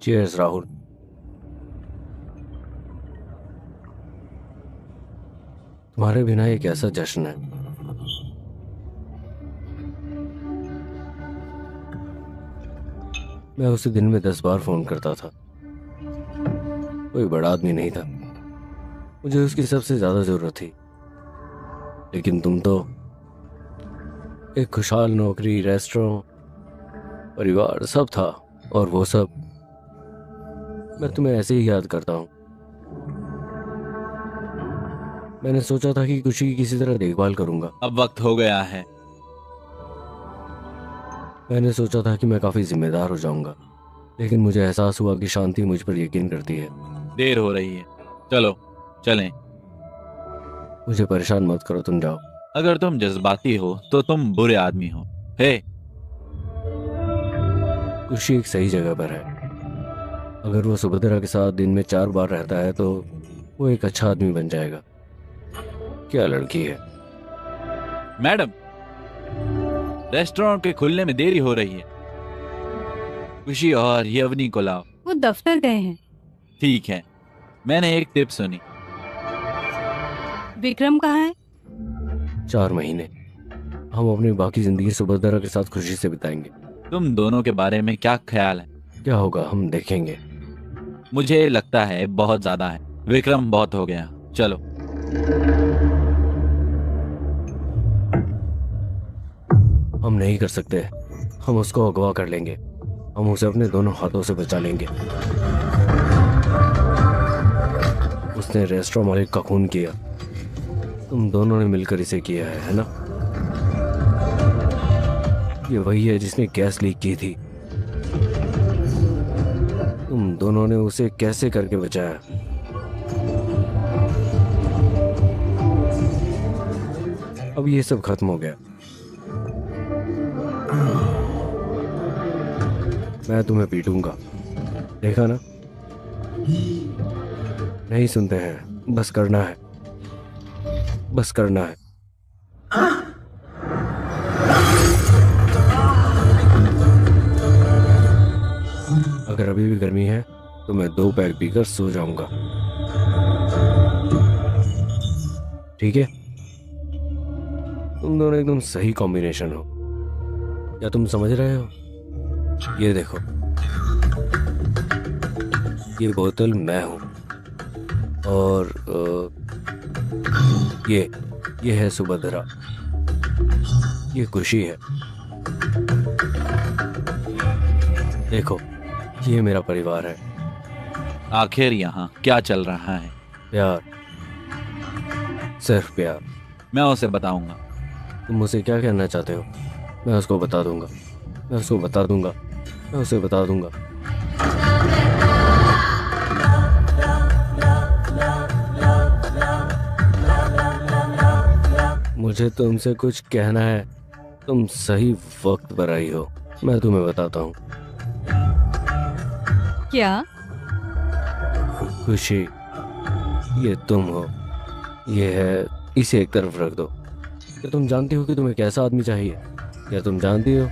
चीयर्स राहुल। तुम्हारे बिना एक ऐसा जश्न है। मैं उसे दिन में 10 बार फोन करता था। कोई बड़ा आदमी नहीं था, मुझे उसकी सबसे ज्यादा जरूरत थी। लेकिन तुम तो एक खुशहाल नौकरी, रेस्टोरेंट, परिवार सब था, और वो सब मैं तुम्हें ऐसे ही याद करता हूँ। मैंने सोचा था कि खुशी की किसी तरह देखभाल करूंगा। अब वक्त हो गया है। मैंने सोचा था कि मैं काफी जिम्मेदार हो जाऊंगा, लेकिन मुझे एहसास हुआ कि शांति मुझ पर यकीन करती है। देर हो रही है, चलो चलें। मुझे परेशान मत करो, तुम जाओ। अगर तुम जज्बाती हो तो तुम बुरे आदमी हो। हे, खुशी एक सही जगह पर है। अगर वो सुभद्रा के साथ दिन में 4 बार रहता है तो वो एक अच्छा आदमी बन जाएगा। क्या लड़की है। मैडम, रेस्टोरेंट के खुलने में देरी हो रही है। खुशी और यवनी को लाओ। वो दफ्तर गए हैं। ठीक है, मैंने एक टिप सुनी। विक्रम कहाँ है? 4 महीने हम अपनी बाकी जिंदगी सुभद्रा के साथ खुशी से बिताएंगे। तुम दोनों के बारे में क्या ख्याल है? क्या होगा हम देखेंगे। मुझे लगता है बहुत ज्यादा है। विक्रम, बहुत हो गया, चलो। हम नहीं कर सकते। हम उसको अगवा कर लेंगे। हम उसे अपने दोनों हाथों से बचा लेंगे। उसने रेस्टोरेंट मालिक का खून किया। तुम दोनों ने मिलकर इसे किया है ना? ये वही है जिसने गैस लीक की थी। तुम दोनों ने उसे कैसे करके बचाया? अब ये सब खत्म हो गया। मैं तुम्हें पीटूंगा, देखा ना? नहीं सुनते हैं, बस करना है, बस करना है। अगर अभी भी गर्मी है तो मैं 2 पैक पीकर सो जाऊंगा, ठीक है? तुम दोनों एकदम सही कॉम्बिनेशन हो। क्या तुम समझ रहे हो? ये देखो, ये बोतल मैं हूं और ये है सुभद्रा, ये खुशी है। देखो, ये मेरा परिवार है। आखिर यहाँ क्या चल रहा है? प्यार, सिर्फ प्यार। मैं उसे बताऊंगा। तुम मुझसे क्या कहना चाहते हो? मैं उसको बता दूंगा, मैं उसको बता दूंगा, मैं उसे बता दूंगा। मुझे तुमसे कुछ कहना है, तुम सही वक्त पर आई हो। मैं तुम्हें बताता हूँ। क्या? खुशी, ये तुम हो, ये है, इसे एक तरफ रख दो। क्या तुम जानती हो कि तुम्हें कैसा आदमी चाहिए? क्या तुम जानती हो?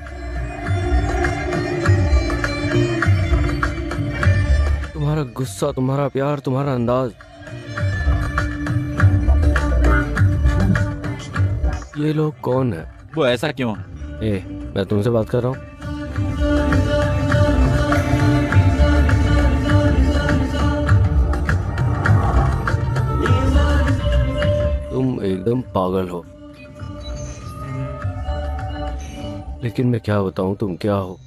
तुम्हारा गुस्सा, तुम्हारा प्यार, तुम्हारा अंदाज, ये लोग कौन है? वो ऐसा क्यों है? मैं तुमसे बात कर रहा हूँ। तुम एकदम पागल हो, लेकिन मैं क्या बताऊं तुम क्या हो?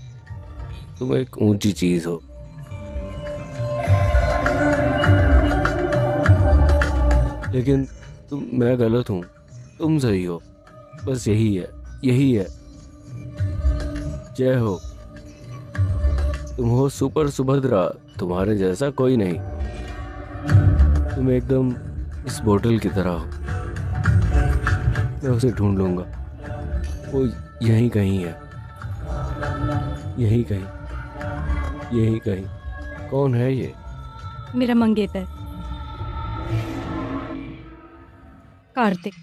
तुम एक ऊंची चीज हो। लेकिन मैं गलत हूं, तुम सही हो। बस यही है, यही है। जय हो। तुम हो सुपर सुभद्रा, तुम्हारे जैसा कोई नहीं। तुम एकदम इस बोतल की तरह हो। मैं उसे ढूंढ लूंगा, वो यहीं कहीं है, यहीं कहीं, यहीं कहीं। कौन है ये? मेरा मंगेतर कार्तिक।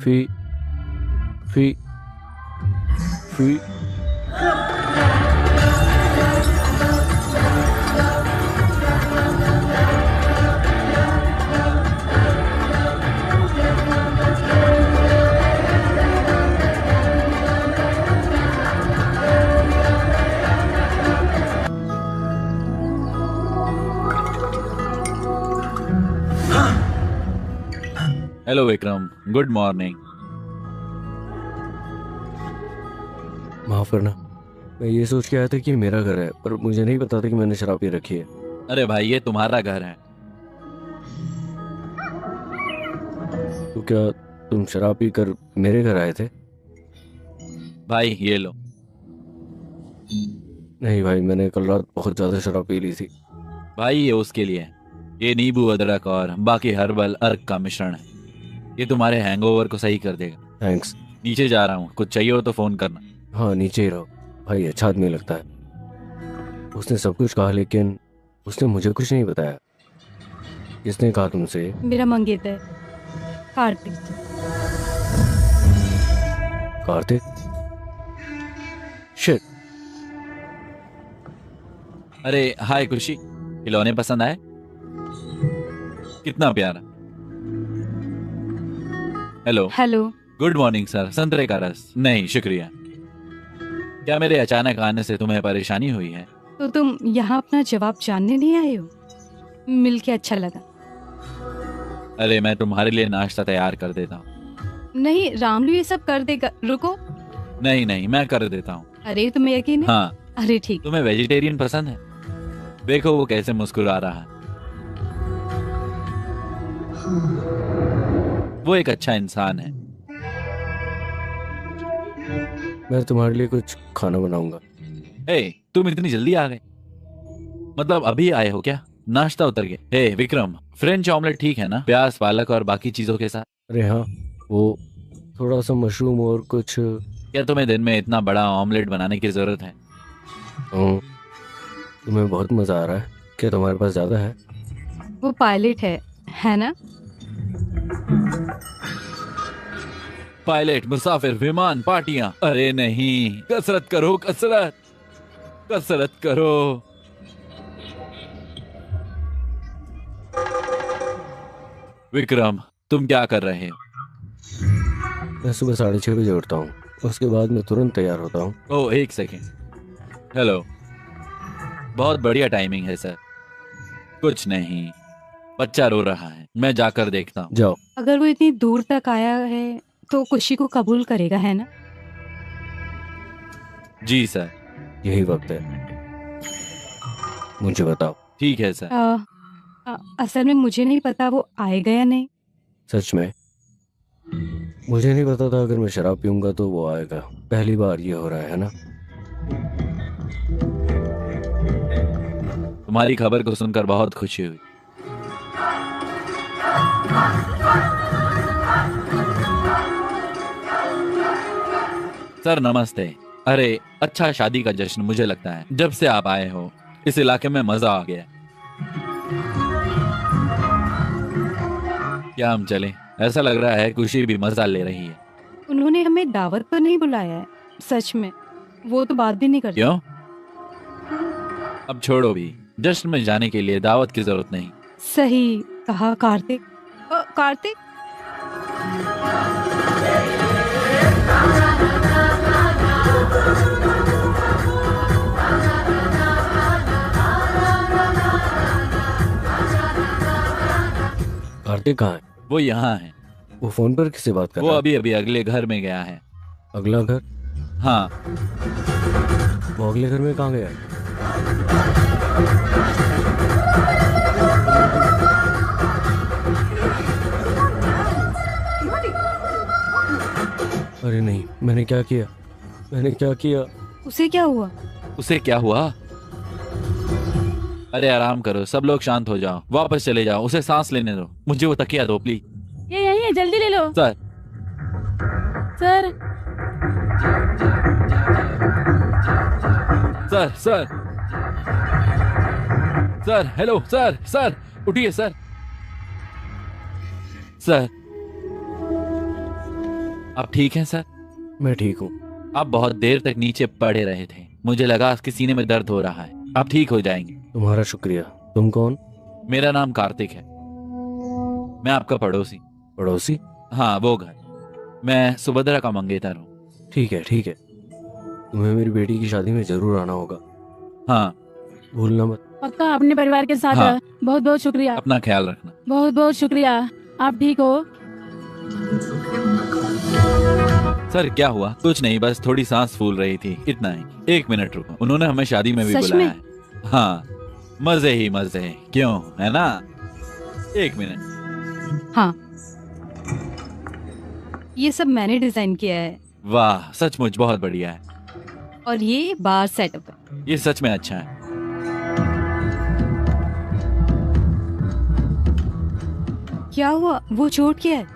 फी फी फी हेलो विक्रम, गुड मॉर्निंग। माफ करना, मैं ये सोच के आया था कि मेरा घर है, पर मुझे नहीं पता था कि मैंने शराब पी रखी है। अरे भाई, ये तुम्हारा घर है। तो क्या तुम शराब पी कर मेरे घर आए थे? भाई ये लो। नहीं भाई, मैंने कल रात बहुत ज्यादा शराब पी ली थी। भाई ये उसके लिए है। ये नींबू, अदरक और बाकी हर्बल अर्क का मिश्रण है। ये तुम्हारे हैंगओवर को सही कर देगा। थैंक्स। नीचे जा रहा हूँ, कुछ चाहिए हो तो फोन करना। हाँ, नीचे ही रहो। भाई अच्छा आदमी लगता है। उसने सब कुछ कहा, लेकिन उसने मुझे कुछ नहीं बताया। किसने कहा तुमसे? मेरा मंगेतर कार्तिक। कार्तिक? शिट। अरे हाय खुशी, खिलौने पसंद आए? कितना प्यारा। Hello. Hello. Good morning sir, संतरे का रस नहीं शुक्रिया। क्या मेरे अचानक आने से तुम्हें परेशानी हुई है? तो तुम यहाँ अपना जवाब जानने नहीं आए हो? मिलके अच्छा लगा। अरे मैं तुम्हारे लिए नाश्ता तैयार कर देता हूँ। नहीं, रामलू ये सब कर देगा। रुको। नहीं नहीं, मैं कर देता हूँ। अरे तुम्हें यकीन है? हाँ। अरे ठीक। तुम्हें वेजिटेरियन पसंद है? देखो वो कैसे मुस्कुरा रहा है। वो एक अच्छा इंसान है। मैं तुम्हारे लिए कुछ खाना बनाऊंगा। हे, तुम इतनी जल्दी आ गए? मतलब अभी आए हो क्या? नाश्ता उतर गया। हे विक्रम, फ्रेंच ऑमलेट ठीक है ना? प्याज, पालक और बाकी चीजों के साथ। अरे हाँ, वो थोड़ा सा मशरूम और कुछ। क्या तुम्हें दिन में इतना बड़ा ऑमलेट बनाने की जरूरत है? तुम्हें बहुत मजा आ रहा है? क्या तुम्हारे पास ज्यादा है? वो पायलट है ना? पायलट, मुसाफिर, विमान, पार्टियां। अरे नहीं, कसरत करो, कसरत कसरत करो। विक्रम, तुम क्या कर रहे हो? मैं सुबह 6:30 बजे उठता हूँ, उसके बाद मैं तुरंत तैयार होता हूँ। ओह, एक सेकेंड। हेलो, बहुत बढ़िया टाइमिंग है सर। कुछ नहीं, बच्चा रो रहा है, मैं जाकर देखता हूँ। जाओ। अगर वो इतनी दूर तक आया है तो खुशी को कबूल करेगा, है ना? जी सर। यही वक्त है, मुझे बताओ। ठीक है सर। असल में मुझे नहीं पता वो आएगा या नहीं। सच में मुझे नहीं पता था, अगर मैं शराब पीऊंगा तो वो आएगा। पहली बार ये हो रहा है ना? तुम्हारी खबर को सुनकर बहुत खुशी हुई। सर नमस्ते। अरे अच्छा, शादी का जश्न। मुझे लगता है जब से आप आए हो इस इलाके में मजा आ गया। क्या हम चलें? ऐसा लग रहा है खुशी भी मजा ले रही है। उन्होंने हमें दावत पर नहीं बुलाया है। सच में वो तो बात भी नहीं करते। क्यों? अब छोड़ो भी, जश्न में जाने के लिए दावत की जरूरत नहीं। सही कहा कार्तिक। कार्तिक, कार्तिक कहाँ है? वो यहाँ है। वो फोन पर किससे बात कर वो रहा है? अभी अभी अगले घर में गया है। अगला घर? हाँ। वो अगले घर में कहाँ गया है? अरे नहीं, मैंने क्या किया? मैंने क्या किया? उसे क्या हुआ? उसे क्या हुआ? अरे आराम करो, सब लोग शांत हो जाओ, वापस चले जाओ, उसे सांस लेने दो। मुझे वो तकिया दो प्लीज। ये यही है, जल्दी ले लो। Sir. Sir sir sir sir, hello sir. Sir उठिए सर। सर आप ठीक हैं सर? मैं ठीक हूँ। आप बहुत देर तक नीचे पड़े रहे थे, मुझे लगा आपके सीने में दर्द हो रहा है। आप ठीक हो जाएंगे। तुम्हारा शुक्रिया। तुम कौन? मेरा नाम कार्तिक है, मैं आपका पड़ोसी। पड़ोसी? हाँ, वो घर। मैं सुभद्रा का मंगेतर हूँ। ठीक है ठीक है, तुम्हें मेरी बेटी की शादी में जरूर आना होगा। हाँ, भूलना मत। पक्का, अपने परिवार के साथ। हाँ। बहुत बहुत शुक्रिया। अपना ख्याल रखना। बहुत बहुत शुक्रिया। आप ठीक हो? सर क्या हुआ? कुछ नहीं, बस थोड़ी सांस फूल रही थी, इतना ही। 1 मिनट रुको, उन्होंने हमें शादी में भी सच बुलाया में? है। हाँ, मजे ही मजे, क्यों, है ना? 1 मिनट। हाँ, ये सब मैंने डिजाइन किया है वाह, सचमुच बहुत बढ़िया है। और ये बार सेटअप है। ये सच में अच्छा है। क्या हुआ? वो चोट क्या है?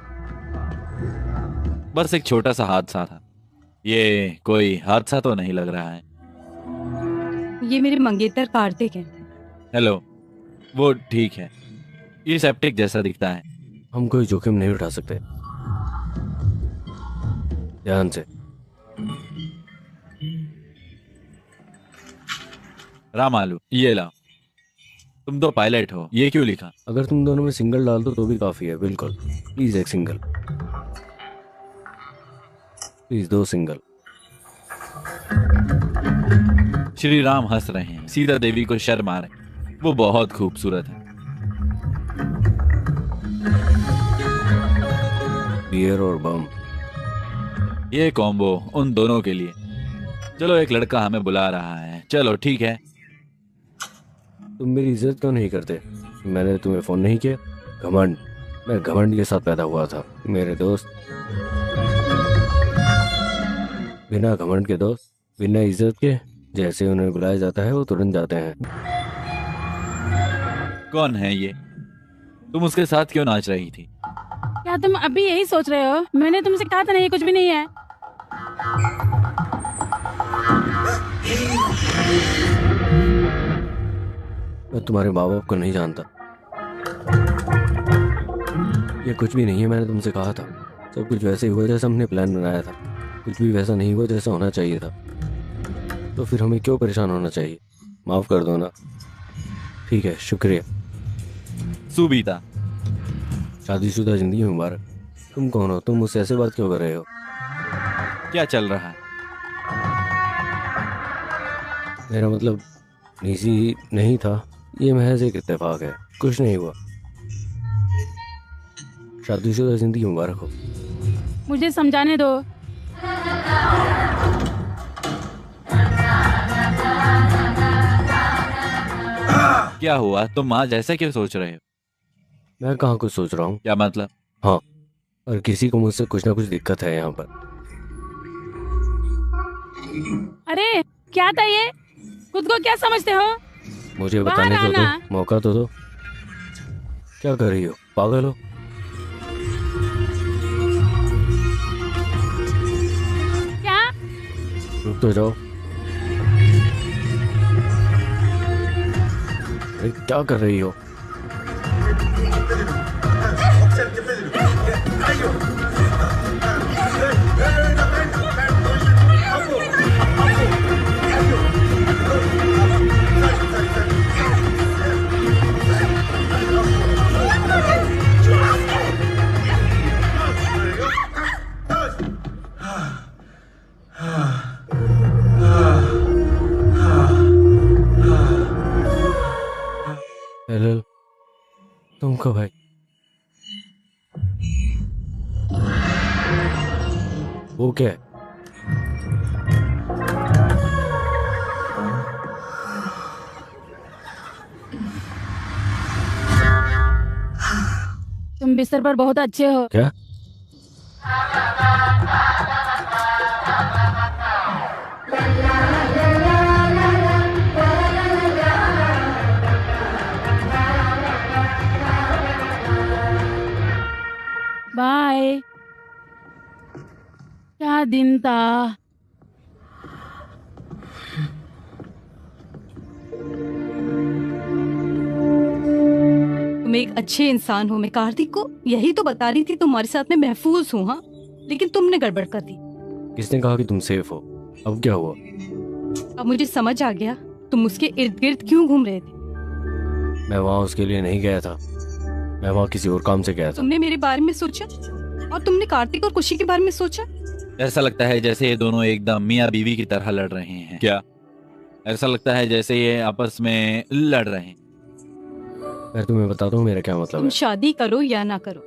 बस एक छोटा सा हादसा था। ये कोई हादसा तो नहीं लग रहा है। ये मेरे मंगेतर कार्तिक हैं। हेलो, वो ठीक है, ये सेप्टिक जैसा दिखता है। हम कोई जोखिम नहीं उठा सकते। ध्यान से। राम आलू, ये लाओ। तुम तो पायलट हो, ये क्यों लिखा? अगर तुम दोनों में सिंगल डाल दो तो भी काफी है। बिल्कुल, प्लीज एक single, please 2 single. Shri Ram हंस रहे हैं, सीता देवी को शर्म आ रही, वो बहुत खूबसूरत है। बियर और बम। ये कॉम्बो उन दोनों के लिए। चलो, एक लड़का हमें बुला रहा है। चलो ठीक है। तुम मेरी इज्जत क्यों नहीं करते? मैंने तुम्हें फ़ोन नहीं किया? घमंड, मैं घमंड के साथ पैदा हुआ था मेरे दोस्त। बिना घमंड के दोस्त, बिना इज्जत के, जैसे उन्हें बुलाया जाता है वो तुरंत जाते हैं। कौन है ये? तुम उसके साथ क्यों नाच रही थी? क्या तुम अभी यही सोच रहे हो? मैंने तुमसे कहा था ना ये कुछ भी नहीं है। मैं तुम्हारे माँ बाप को नहीं जानता। ये कुछ भी नहीं है, मैंने तुमसे कहा था। सब कुछ वैसे ही हुआ जैसा हमने प्लान बनाया था। कुछ भी वैसा नहीं हुआ जैसा होना चाहिए था। तो फिर हमें क्यों परेशान होना चाहिए? माफ़ कर दो ना। ठीक है, शुक्रिया। सुबीता, शादीशुदा जिंदगी मुबारक। तुम कौन हो? तुम मुझसे ऐसे बात क्यों कर रहे हो? क्या चल रहा है? मेरा मतलब निजी नहीं था, ये महज एक इत्तेफाक है, कुछ नहीं हुआ। शादीशुदा जिंदगी मुबारक हो। मुझे समझाने दो। क्या हुआ? तुम आज ऐसा क्यों सोच रहे हो? मैं कहाँ कुछ सोच रहा हूँ। क्या मतलब? हाँ, और किसी को मुझसे कुछ ना कुछ दिक्कत है यहाँ पर। अरे क्या था ये? खुद को क्या समझते हो? मुझे बाहर बताने तो आना। दो, मौका तो दो। क्या कर रही हो? पागल हो? क्या? रुक तो जाओ। अरे क्या कर रही हो? हेलो, तुम कब भाई? वो क्या है? तुम बिस्तर पर बहुत अच्छे हो। क्या? बाय। क्या दिन था। तुम एक अच्छे इंसान हो। मैं कार्तिक को यही तो बता रही थी, तुम्हारे साथ में महफूज हूँ। हाँ, लेकिन तुमने गड़बड़ कर दी। किसने कहा कि तुम सेफ हो? अब क्या हुआ? अब मुझे समझ आ गया तुम उसके इर्द गिर्द क्यों घूम रहे थे। मैं वहाँ उसके लिए नहीं गया था, मैं वहाँ किसी और काम से गया था। तुमने मेरे बारे में सोचा और तुमने कार्तिक और खुशी के बारे में सोचा। ऐसा लगता है जैसे ये दोनों एकदम मियाँ बीवी की तरह लड़ रहे हैं। क्या? ऐसा लगता है जैसे ये आपस में लड़ रहे हैं। मैं तुम्हें बताता हूँ मेरा क्या मतलब तुम है। शादी करो या ना करो,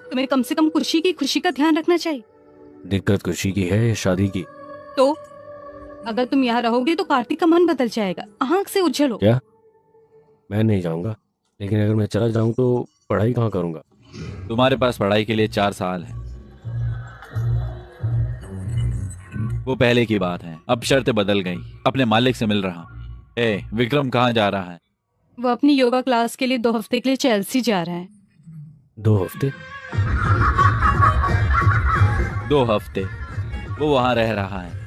तुम्हें कम से कम खुशी की खुशी का ध्यान रखना चाहिए। दिक्कत खुशी की है या शादी की? तो अगर तुम यहाँ रहोगे तो कार्तिक का मन बदल जाएगा। आंख से उछलो। क्या? मैं नहीं जाऊंगा, लेकिन अगर मैं चला जाऊं तो पढ़ाई कहाँ करूंगा? तुम्हारे पास पढ़ाई के लिए 4 साल है। वो पहले की बात है, अब शर्तें बदल गई। अपने मालिक से मिल रहा। विक्रम कहाँ जा रहा है? वो अपनी योगा क्लास के लिए 2 हफ्ते के लिए चेल्सी जा रहा है। 2 हफ्ते? 2 हफ्ते वो वहां रह रहा है।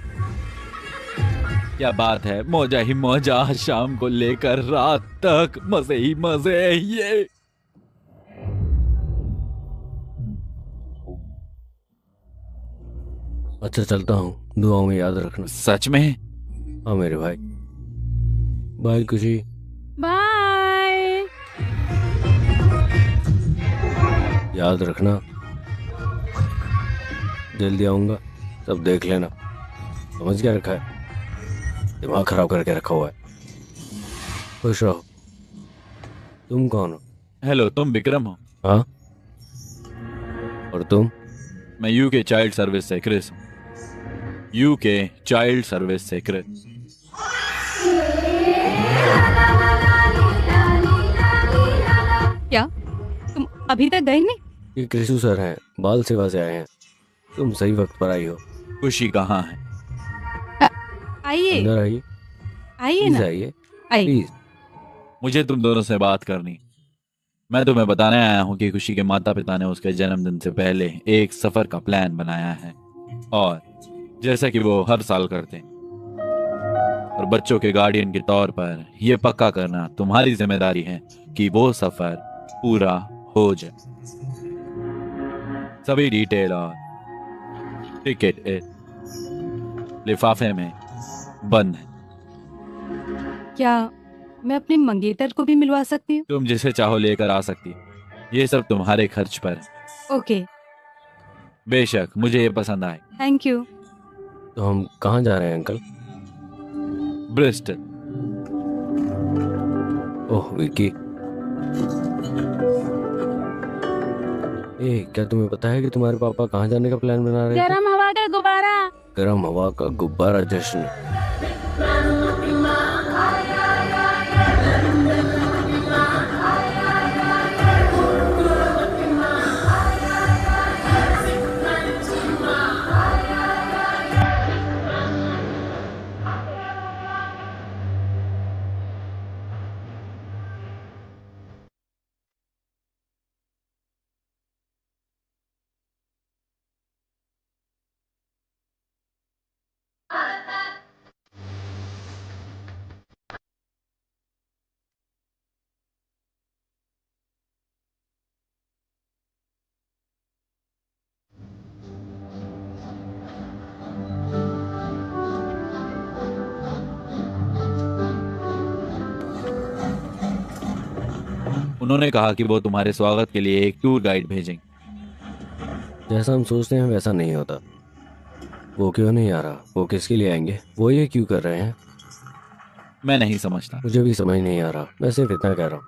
क्या बात है, मौजा ही मौजा, शाम को लेकर रात तक मजे ही मजे। ये अच्छा चलता हूँ, दुआओं में याद रखना। सच में? हाँ मेरे भाई। बाय खुशी। बाय। याद रखना, जल्दी आऊंगा, सब देख लेना। समझ क्या रखा है? दिमाग खराब करके रखा हुआ है। खुश रहो। तुम कौन हो? हेलो, तुम विक्रम हो? हाँ, और तुम? मैं यूके चाइल्ड सर्विस से क्रिस हूँ। यूके चाइल्ड सर्विस से क्रिस। अभी तक गए नहीं? ये कृषु सर हैं, बाल सेवा से आए हैं। तुम सही वक्त पर आई हो। खुशी कहाँ है? आइए अंदर आइए, आइए प्लीज ना, आइए, आइए। प्लीज। मुझे तुम दोनों से बात करनी। मैं तुम्हें बताने आया हूँ कि खुशी के माता पिता ने उसके जन्मदिन से पहले एक सफर का प्लान बनाया है, और जैसा कि वो हर साल करते हैं, और बच्चों के गार्डियन के तौर पर यह पक्का करना तुम्हारी जिम्मेदारी है कि वो सफर पूरा हो जाए। सभी डिटेल और टिकट लिफाफे में बंद है। क्या मैं अपने मंगेतर को भी मिलवा सकती हूँ? तुम जिसे चाहो लेकर आ सकती हो, ये सब तुम्हारे खर्च पर है। ओके, बेशक मुझे ये पसंद आए। Thank you. तो हम कहाँ जा रहे हैं अंकल? ब्रिस्टल। ओह विकी, क्या तुम्हें पता है कि तुम्हारे पापा कहाँ जाने का प्लान बना रहे थे? गरम हवा का गुब्बारा। गर्म हवा का गुब्बारा जश्न। उन्होंने कहा कि वो तुम्हारे स्वागत के लिए एक टूर गाइड भेजेंगे। जैसा हम सोचते हैं वैसा नहीं होता। वो क्यों नहीं आ रहा? वो किसके लिए आएंगे? वो ये क्यों कर रहे हैं? मैं नहीं समझता। मुझे भी समझ नहीं आ रहा। मैं सिर्फ इतना कह रहा हूँ।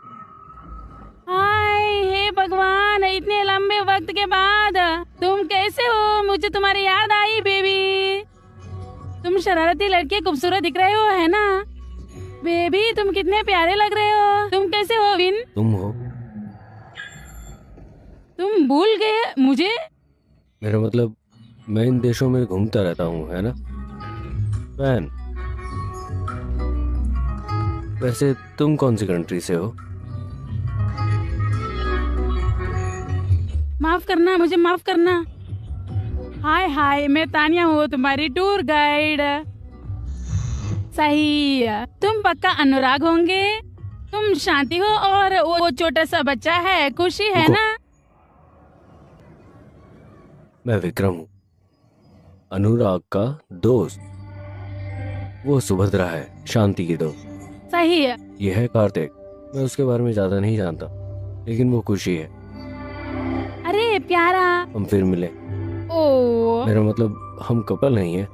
हाय हे भगवान, इतने लंबे वक्त के बाद तुम कैसे हो? मुझे तुम्हारी याद आई बेबी। तुम शरारती लड़के खूबसूरत दिख रहे हो, है ना बेबी? तुम कितने प्यारे लग रहे हो। तुम कैसे हो विन? तुम हो? तुम भूल गए मुझे? मेरा मतलब मैं इन देशों में घूमता रहता हूँ, है ना वैन? वैसे तुम कौन सी कंट्री से हो? माफ करना, मुझे माफ करना। हाय हाय, मैं तानिया हूँ, तुम्हारी टूर गाइड। सही, तुम पक्का अनुराग होंगे। तुम शांति हो और वो छोटा सा बच्चा है खुशी, है ना? मैं विक्रम हूँ, अनुराग का दोस्त। वो सुभद्रा है, शांति की दोस्त। सही है। ये है कार्तिक। मैं उसके बारे में ज्यादा नहीं जानता, लेकिन वो खुशी है। अरे प्यारा। हम फिर मिले। ओ मेरा मतलब हम कपल नहीं है।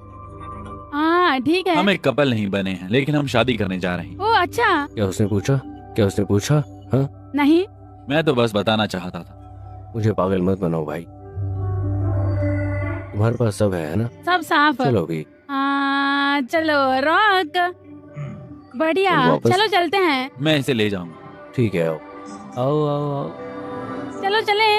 हाँ ठीक है। हम एक कपल नहीं बने हैं, लेकिन हम शादी करने जा रहे हैं। ओ अच्छा। क्या उसने पूछा? क्या उसने पूछा? हाँ, नहीं। मैं तो बस बताना चाहता था। मुझे पागल मत बनाओ भाई। तुम्हारे पास सब है ना? सब साफ। चलो भी। हाँ चलो रॉक। बढ़िया, तुम वापस- चलो चलते हैं। मैं इसे ले जाऊंगा। ठीक है, आओ आओ आओ आओ। चलो चले।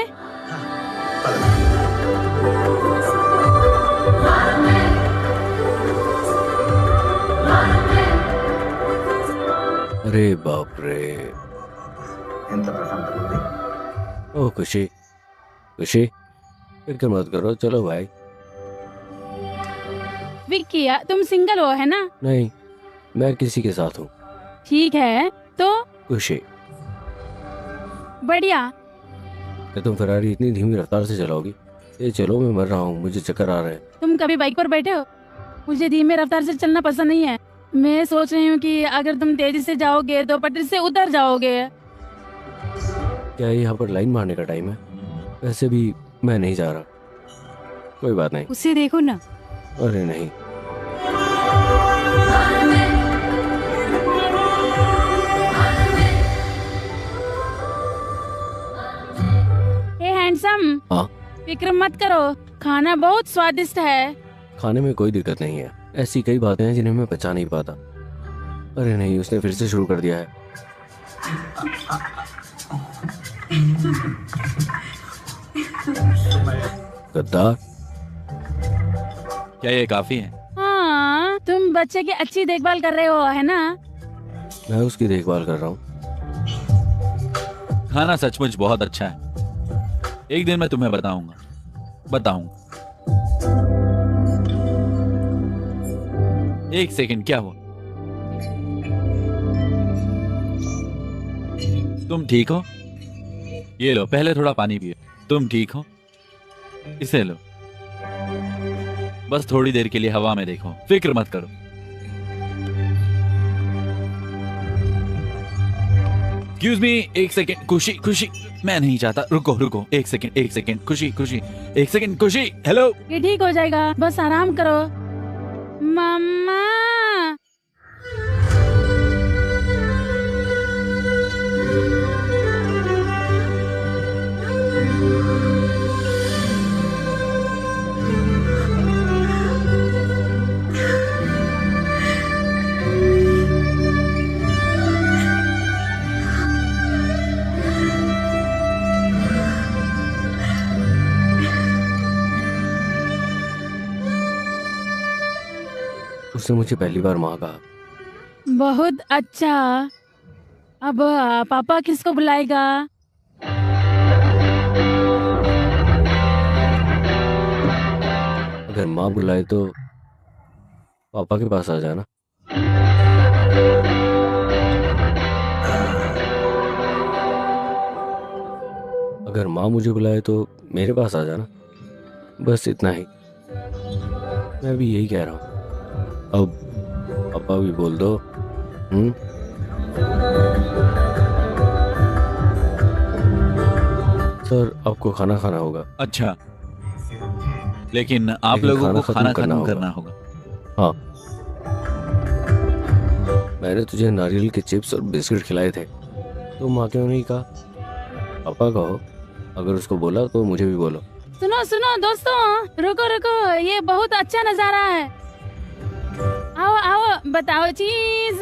अरे बाप रे। ओ खुशी, खुशी फिक्र मत करो, चलो भाई। विक्की तुम सिंगल हो, है ना? नहीं, मैं किसी के साथ हूँ। ठीक है तो खुशी, बढ़िया। क्या तुम फरारी इतनी धीमी रफ्तार से चलाओगी? ये चलो, मैं मर रहा हूँ, मुझे चक्कर आ रहे हैं। तुम कभी बाइक पर बैठे हो? मुझे धीमे रफ्तार से चलना पसंद नहीं है। मैं सोच रही हूँ कि अगर तुम तेजी से जाओगे तो पटरी से उतर जाओगे। क्या यहाँ पर लाइन मारने का टाइम है? वैसे भी मैं नहीं जा रहा। कोई बात नहीं। उसे देखो ना। अरे नहीं। हे हैंडसम। हाँ? फिक्र मत करो, खाना बहुत स्वादिष्ट है। खाने में कोई दिक्कत नहीं है। ऐसी कई बातें हैं जिन्हें मैं बचा नहीं पाता। अरे नहीं, उसने फिर से शुरू कर दिया है। गद्दार। क्या ये काफी है? हाँ, तुम बच्चे की अच्छी देखभाल कर रहे हो, है ना? मैं उसकी देखभाल कर रहा हूँ। खाना सचमुच बहुत अच्छा है। एक दिन मैं तुम्हें बताऊंगा। एक सेकंड, क्या हुआ? तुम ठीक हो? ये लो, पहले थोड़ा पानी पियो। तुम ठीक हो? इसे लो। बस थोड़ी देर के लिए हवा में देखो, फिक्र मत करो। एक्सक्यूज मी, एक सेकेंड। खुशी, मैं नहीं चाहता। रुको, एक सेकेंड। खुशी, एक सेकेंड। खुशी, हेलो। ये ठीक हो जाएगा, बस आराम करो। मम्मा। उसने मुझे पहली बार माँ कहा। बहुत अच्छा। अब पापा किसको बुलाएगा? अगर माँ बुलाए तो पापा के पास आ जाना। अगर माँ मुझे बुलाए तो मेरे पास आ जाना। बस इतना ही। मैं भी यही कह रहा हूँ। अब पापा भी बोल दो। सर, आपको खाना खाना होगा। अच्छा, लेकिन आप लेकिन लोगों को खत्म खाना खत्म करना होगा। हाँ, मैंने तुझे नारियल के चिप्स और बिस्किट खिलाए थे, तो माँ क्यों नहीं कहा? पापा कहो। अगर उसको बोला तो मुझे भी बोलो। सुनो दोस्तों, रुको, ये बहुत अच्छा नजारा है। आओ, बताओ चीज।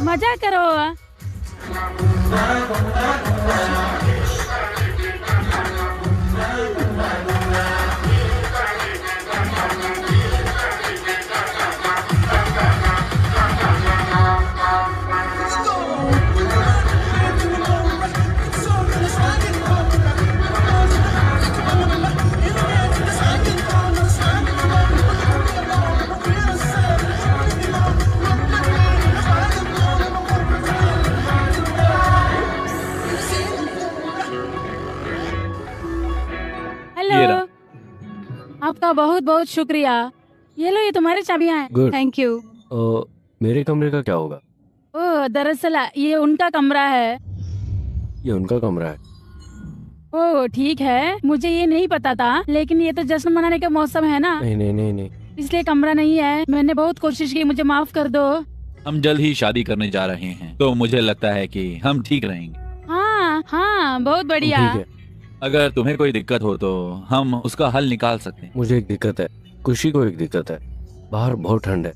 मजा करो। ये रहा। आपका बहुत बहुत शुक्रिया। ये लो, ये तुम्हारी चाबियां हैं। गुड। Thank you. मेरे कमरे का क्या होगा? ओह, दरअसल ये उनका कमरा है। ये उनका कमरा है। ओह, ठीक है, मुझे ये नहीं पता था, लेकिन ये तो जश्न मनाने का मौसम है ना, नहीं। इसलिए कमरा नहीं है। मैंने बहुत कोशिश की, मुझे माफ कर दो। हम जल्द ही शादी करने जा रहे हैं, तो मुझे लगता है कि हम ठीक रहेंगे। हाँ, बहुत बढ़िया। ठीक है। अगर तुम्हें कोई दिक्कत हो तो हम उसका हल निकाल सकते हैं। मुझे एक दिक्कत है, खुशी को एक दिक्कत है। बाहर बहुत ठंड है,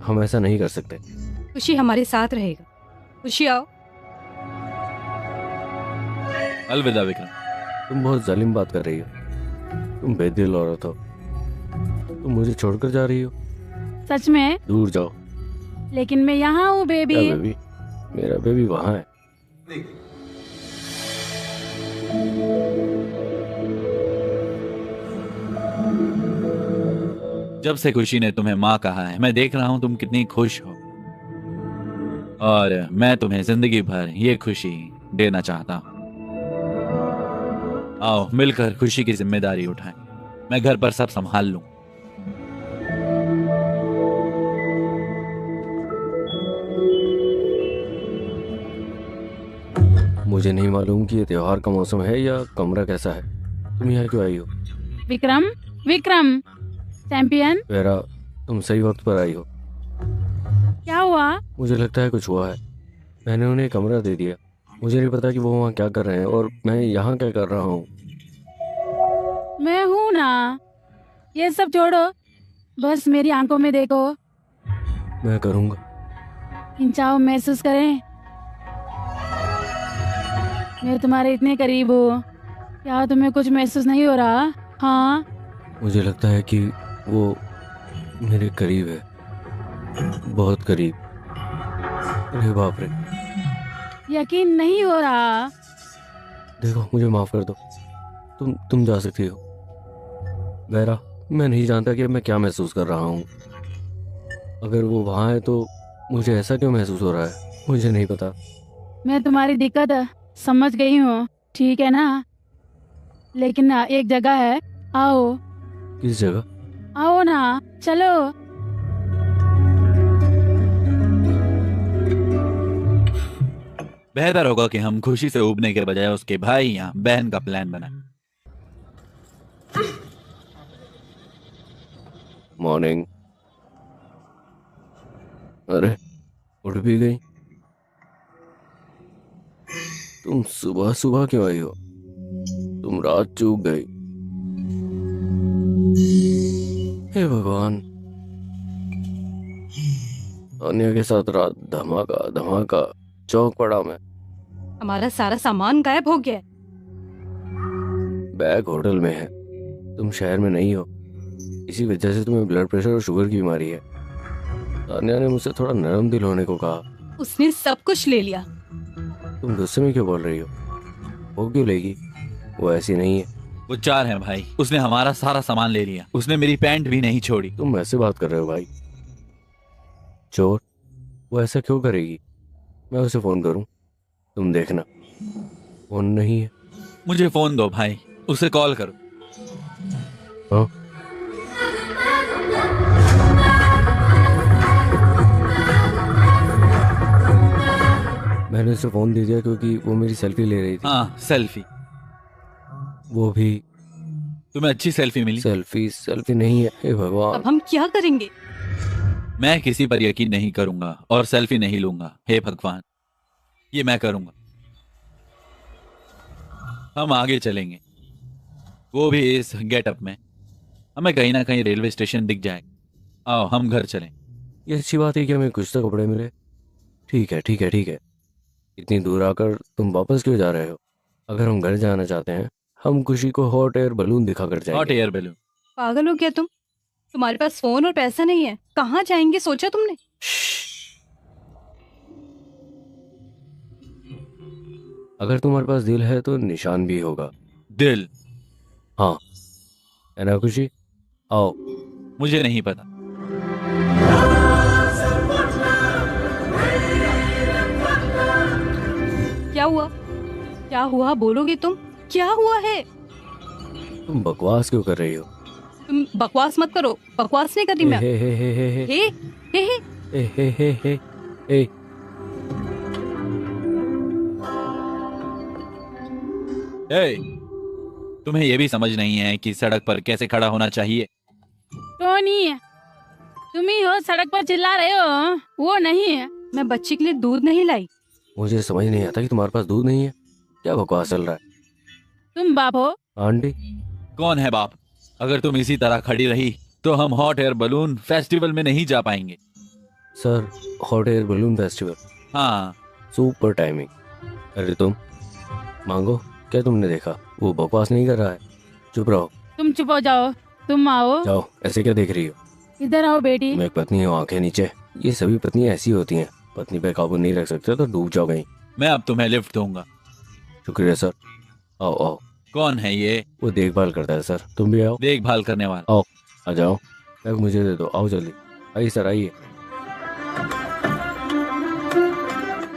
हम ऐसा नहीं कर सकते। खुशी हमारे साथ रहेगा। खुशी आओ। अलविदा विक्रम। तुम बहुत जालिम बात कर रही हो। तुम बेदिल औरत हो। तुम मुझे छोड़कर जा रही हो। सच में? दूर जाओ। लेकिन मैं यहाँ हूँ क्या बेबी। बेबी? मेरा बेबी वहाँ है। जब से खुशी ने तुम्हें माँ कहा है, मैं देख रहा हूँ तुम कितनी खुश हो, और मैं तुम्हें जिंदगी भर ये खुशी देना चाहता हूँ। आओ मिलकर खुशी की जिम्मेदारी उठाएं। मैं घर पर सब संभाल लूं। मुझे नहीं मालूम कि ये त्योहार का मौसम है या कमरा कैसा है। तुम यहाँ क्यों आई हो? विक्रम, चैंपियन। वेरा, तुम सही वक्त पर आई हो। क्या हुआ? मुझे लगता है कुछ हुआ है। मैंने उन्हें कमरा दे दिया। मुझे नहीं पता कि वो वहाँ क्या कर रहे हैं और मैं यहाँ क्या कर रहा हूँ। मैं हूँ ना, ये सब छोड़ो, बस मेरी आंखों में देखो, मैं करूँगा। खिंचाव महसूस करें। मैं तुम्हारे इतने करीब हूँ, क्या तुम्हें कुछ महसूस नहीं हो रहा? हाँ, मुझे लगता है कि वो मेरे करीब है, बहुत करीब। अरे बाप रे। यकीन नहीं हो रहा। देखो, मुझे माफ कर दो। तुम जा सकती हो। गैरा, मैं नहीं जानता कि मैं क्या महसूस कर रहा हूँ। अगर वो वहाँ है तो मुझे ऐसा क्यों महसूस हो रहा है, मुझे नहीं पता। मैं तुम्हारी दिक्कत समझ गई हूँ, ठीक है ना? लेकिन ना, एक जगह है, आओ। किस जगह? आओ ना, चलो। बेहतर होगा कि हम खुशी से उबने के बजाय उसके भाई या बहन का प्लान बनाएं। मॉर्निंग। अरे, उठ भी गई? तुम सुबह सुबह क्यों आई हो? तुम रात चूक गई। हे भगवान, अन्य के साथ रात धमाका धमाका, चौक पड़ा मैं। हमारा सारा सामान गायब हो गया है। बैग होटल में है, तुम शहर में नहीं हो। इसी वजह से तुम्हें ब्लड प्रेशर और शुगर की बीमारी है। तान्या ने मुझसे थोड़ा नरम दिल होने को कहा। उसने सब कुछ ले लिया। तुम गुस्से में क्यों बोल रही हो? वो क्यों लेगी? वो ऐसी नहीं है। वो चार है भाई, उसने हमारा सारा सामान ले लिया, उसने मेरी पैंट भी नहीं छोड़ी। तुम ऐसे बात कर रहे हो भाई? चोर? वो ऐसा क्यों करेगी? मैं उसे फोन करूं? तुम देखना। फोन नहीं है। मुझे फोन दो भाई, उसे कॉल करो। हाँ? मैंने उसे फोन दे दिया क्योंकि वो मेरी सेल्फी ले रही थी। हाँ, सेल्फी। वो भी। तुम्हें अच्छी सेल्फी मिली? सेल्फी नहीं है। हे भगवान, अब हम क्या करेंगे? मैं किसी पर यकीन नहीं करूंगा और सेल्फी नहीं लूंगा। हे भगवान, ये मैं करूंगा। हम आगे चलेंगे, वो भी इस गेटअप में। हमें कहीं ना कहीं रेलवे स्टेशन दिख जाएगा। आओ हम घर चलें। ये अच्छी बात है कि हमें कुछ तो कपड़े मिले। ठीक है ठीक है ठीक है। इतनी दूर आकर तुम वापस क्यों जा रहे हो? अगर हम घर जाना चाहते हैं, हम खुशी को हॉट एयर बलून दिखाकर हॉट जाएंगे। Air balloon? पागल हो क्या तुम? तुम्हारे पास फोन और पैसा नहीं है, कहाँ जाएंगे सोचा तुमने? अगर तुम्हारे पास दिल है तो निशान भी होगा। दिल? हाँ, है ना खुशी? आओ। मुझे नहीं पता। क्या हुआ? क्या हुआ बोलोगे तुम? क्या हुआ है? तुम बकवास क्यों कर रही हो? तुम बकवास मत करो। बकवास नहीं कर रही मैं। हे हे हे हे हे हे हे हे हे हे हे हे। ए, तुम्हें यह भी समझ नहीं है कि सड़क पर कैसे खड़ा होना चाहिए? टोनी, तुम ही हो सड़क पर चिल्ला रहे हो, वो नहीं है। मैं बच्चे के लिए दूध नहीं लाई। मुझे समझ नहीं आता कि तुम्हारे पास दूध नहीं है। क्या बकवास चल रहा है? तुम बाप हो? आंटी? कौन है बाप? अगर तुम इसी तरह खड़ी रही तो हम हॉट एयर बलून फेस्टिवल में नहीं जा पाएंगे। Sir, hot air balloon festival? हाँ। Super timing. अरे तुम मांगो, क्या तुमने देखा? वो बकवास नहीं कर रहा है। चुप रहो। तुम चुप हो जाओ। तुम आओ। जाओ, ऐसे क्या देख रही हो? इधर आओ बेटी। मैं एक पत्नी हूँ, आंखें नीचे। ये सभी पत्नियां ऐसी होती हैं। पत्नी पे काबू नहीं रख सकते तो डूब जाओ। गई। मैं अब तुम्हें लिफ्ट दूंगा। शुक्रिया सर। आओ आओ। कौन है ये? वो देखभाल करता है सर। तुम भी आओ। देखभाल करने वाला? आओ, आ जाओ। बैग मुझे दे दो। आओ जल्दी। आइए सर, आइए।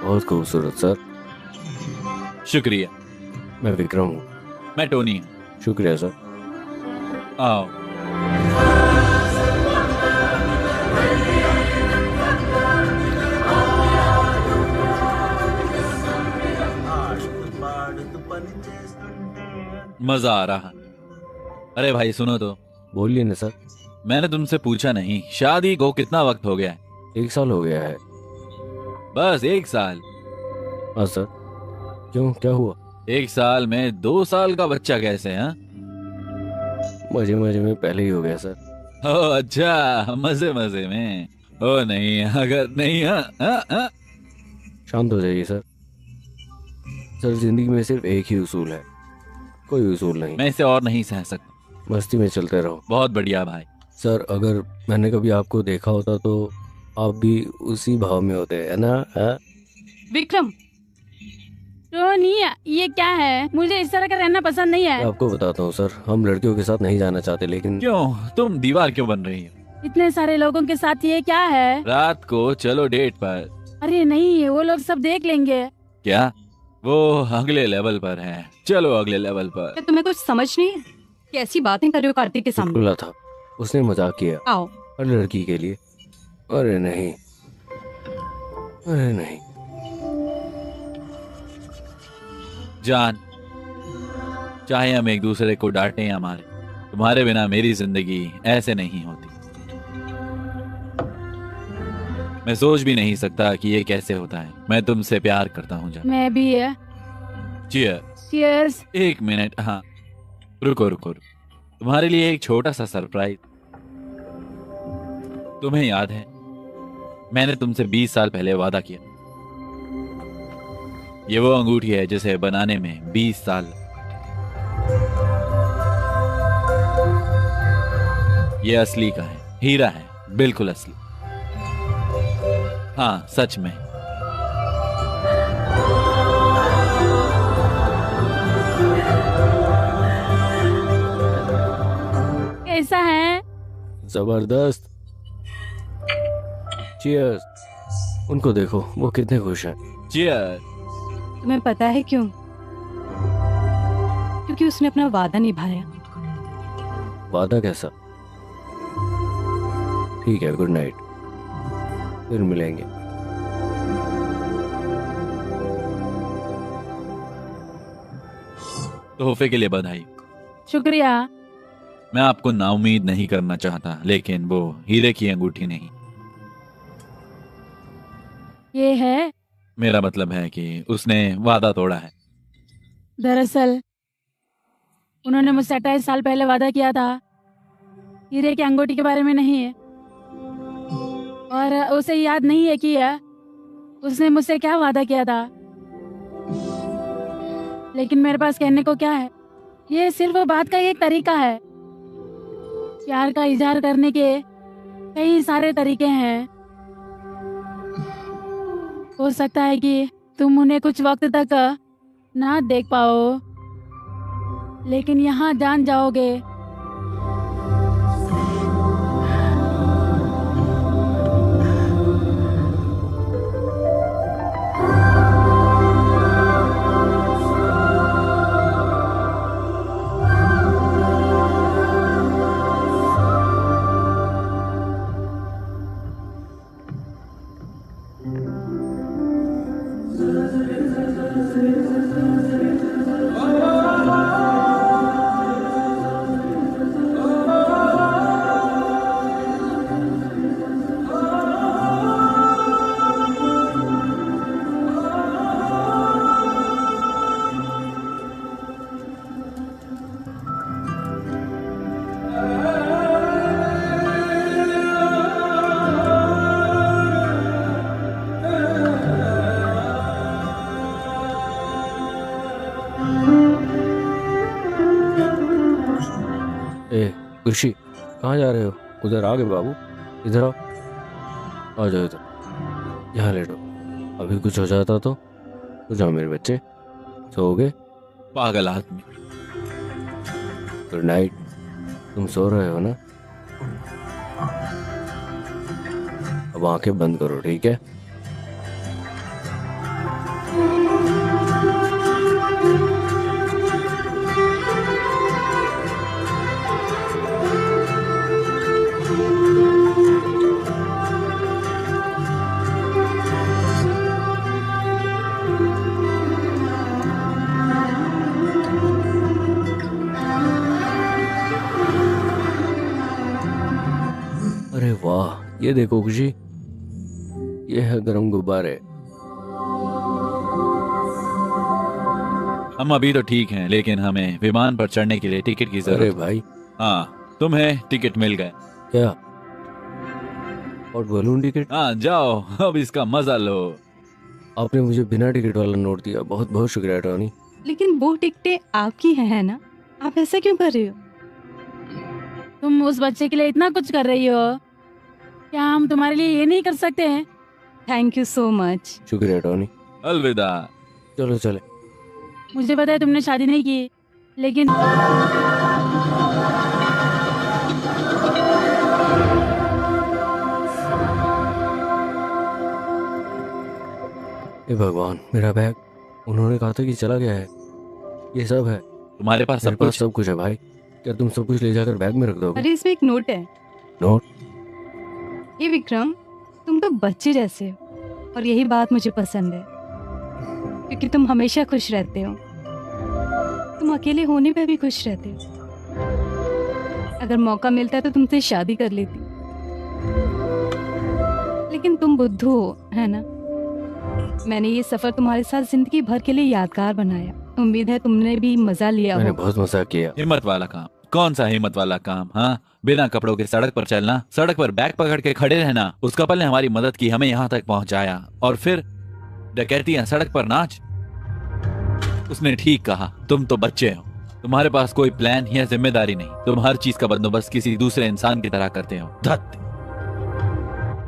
बहुत खूबसूरत सर। शुक्रिया। मैं विक्रम हूँ। मैं टोनी हूँ। शुक्रिया सर। आओ। मजा आ रहा। अरे भाई सुनो तो। बोलिए ना सर। मैंने तुमसे पूछा नहीं, शादी को कितना वक्त हो गया है? 1 साल हो गया है। बस 1 साल? हाँ सर। क्यों, क्या हुआ? 1 साल में 2 साल का बच्चा कैसे? हाँ, मजे मजे में पहले ही हो गया सर। ओ अच्छा, मजे मजे में। ओ नहीं, अगर नहीं। हाँ। शांत हो जाइए सर। सर जिंदगी में सिर्फ एक ही उसूल है, कोई उसूल नहीं। मैं इसे और नहीं सह सकता। मस्ती में चलते रहो। बहुत बढ़िया भाई। सर अगर मैंने कभी आपको देखा होता तो आप भी उसी भाव में होते, है ना? विक्रम, टोनी, ये क्या है? मुझे इस तरह का रहना पसंद नहीं मैं है। आपको बताता हूँ सर, हम लड़कियों के साथ नहीं जाना चाहते, लेकिन क्यों? तुम दीवार क्यों बन रही हो? इतने सारे लोगों के साथ ये क्या है? रात को चलो डेट पर। अरे नहीं, वो लोग सब देख लेंगे। क्या? वो अगले लेवल पर है। चलो अगले लेवल पर। क्या तुम्हें कुछ समझ नहीं है? कैसी बातें कर रहे हो कार्तिक के सामने? चुटकुला था, उसने मजाक किया आओ। हर लड़की के लिए। अरे नहीं, अरे नहीं। जान, चाहे हम एक दूसरे को डांटे या मारे, तुम्हारे बिना मेरी जिंदगी ऐसे नहीं होती। मैं सोच भी नहीं सकता कि ये कैसे होता है। मैं तुमसे प्यार करता हूँ जान। मैं भी है। चियर। Cheers। 1 मिनट। हाँ, रुको। तुम्हारे लिए एक छोटा सा सरप्राइज। तुम्हें याद है, मैंने तुमसे 20 साल पहले वादा किया। ये वो अंगूठी है जिसे बनाने में 20 साल। ये असली का है, हीरा है, बिल्कुल असली। हाँ, सच में। कैसा है? जबरदस्त। चीयर्स। उनको देखो, वो कितने खुश हैं। चियर। तुम्हें पता है क्यों? क्योंकि उसने अपना वादा निभाया। वादा कैसा? ठीक है, गुड नाइट, फिर मिलेंगे। तोहफे के लिए बधाई। शुक्रिया। मैं आपको नाउम्मीद नहीं करना चाहता, लेकिन वो हीरे की अंगूठी नहीं। ये है। मेरा मतलब है कि उसने वादा तोड़ा है। दरअसल उन्होंने मुझसे 28 साल पहले वादा किया था, हीरे की अंगूठी के बारे में नहीं है। और उसे याद नहीं है कि उसने मुझसे क्या वादा किया था। लेकिन मेरे पास कहने को क्या है? ये सिर्फ बात का एक तरीका है। प्यार का इजहार करने के कई सारे तरीके हैं। हो सकता है कि तुम उन्हें कुछ वक्त तक ना देख पाओ, लेकिन यहाँ जान जाओगे। ऋषि, कहाँ जा रहे हो? उधर आ गए बाबू, इधर आओ। आ जाओ इधर, यहाँ लेटो। अभी कुछ हो जाता तो जाओ मेरे बच्चे, सोओगे? पागल आदमी। Good night. तुम सो रहे हो ना? अब आंखें बंद करो, ठीक है? ये देखो खुशी, ये है गर्म गुब्बारे। हम अभी तो ठीक हैं, लेकिन हमें विमान पर चढ़ने के लिए टिकट की अरे जरूरत। भाई, हाँ, तुम्हें टिकट मिल गए। क्या? और बलून टिकट? हाँ, जाओ अब इसका मजा लो। आपने मुझे बिना टिकट वाला नोट दिया, बहुत बहुत शुक्रिया टॉनी। लेकिन वो टिकटें आपकी हैं, है ना? आप ऐसा क्यों कर रहे हो? तुम उस बच्चे के लिए इतना कुछ कर रही हो, क्या हम तुम्हारे लिए ये नहीं कर सकते हैं? Thank you so much. शुक्रिया टॉनी। अलविदा। चलो चले। मुझे पता है तुमने शादी नहीं की, लेकिन हे भगवान, मेरा बैग। उन्होंने कहा था कि चला गया है। ये सब है। तुम्हारे पास मेरे सब पास कुछ? सब कुछ है भाई। क्या तुम सब कुछ ले जाकर बैग में रख दोगे? अरे इसमें एक नोट है। नोट? ये विक्रम, तुम तो बच्चे जैसे हो और यही बात मुझे पसंद है, क्योंकि तुम हमेशा खुश रहते हो। तुम अकेले होने पे भी खुश रहते हो। अगर मौका मिलता तो तुमसे शादी कर लेती, लेकिन तुम बुद्धू हो, है ना? मैंने ये सफर तुम्हारे साथ जिंदगी भर के लिए यादगार बनाया। उम्मीद है तुमने भी मजा लिया मैंने हो। बहुत मजा किया। हिम्मत वाला काम? कौन सा हिम्मत वाला काम? हाँ, बिना कपड़ों के सड़क पर चलना, सड़क पर बैग पकड़ के खड़े रहना। उस कपल ने हमारी मदद की, हमें यहाँ तक पहुँचाया, और फिर डकैतियां, सड़क पर नाच। उसने ठीक कहा, तुम तो बच्चे हो, तुम्हारे पास कोई प्लान या जिम्मेदारी नहीं। तुम हर चीज का बंदोबस्त किसी दूसरे इंसान की तरह करते हो। धत!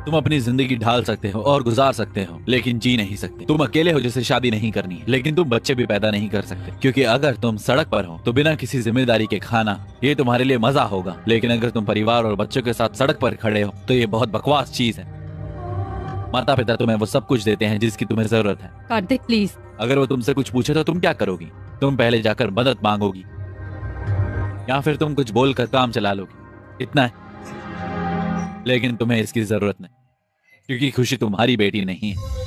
तुम अपनी जिंदगी ढाल सकते हो और गुजार सकते हो, लेकिन जी नहीं सकते। तुम अकेले हो जिसे शादी नहीं करनी है, लेकिन तुम बच्चे भी पैदा नहीं कर सकते, क्योंकि अगर तुम सड़क पर हो तो बिना किसी जिम्मेदारी के खाना, ये तुम्हारे लिए मजा होगा। लेकिन अगर तुम परिवार और बच्चों के साथ सड़क पर खड़े हो तो ये बहुत बकवास चीज है। माता पिता तुम्हें वो सब कुछ देते हैं जिसकी तुम्हें जरूरत है। कार्तिक प्लीज। अगर वो तुमसे कुछ पूछे तो तुम क्या करोगी? तुम पहले जाकर मदद मांगोगी, या फिर तुम कुछ बोलकर काम चला लोगी। इतना है। लेकिन तुम्हें इसकी जरूरत नहीं, क्योंकि खुशी तुम्हारी बेटी नहीं है।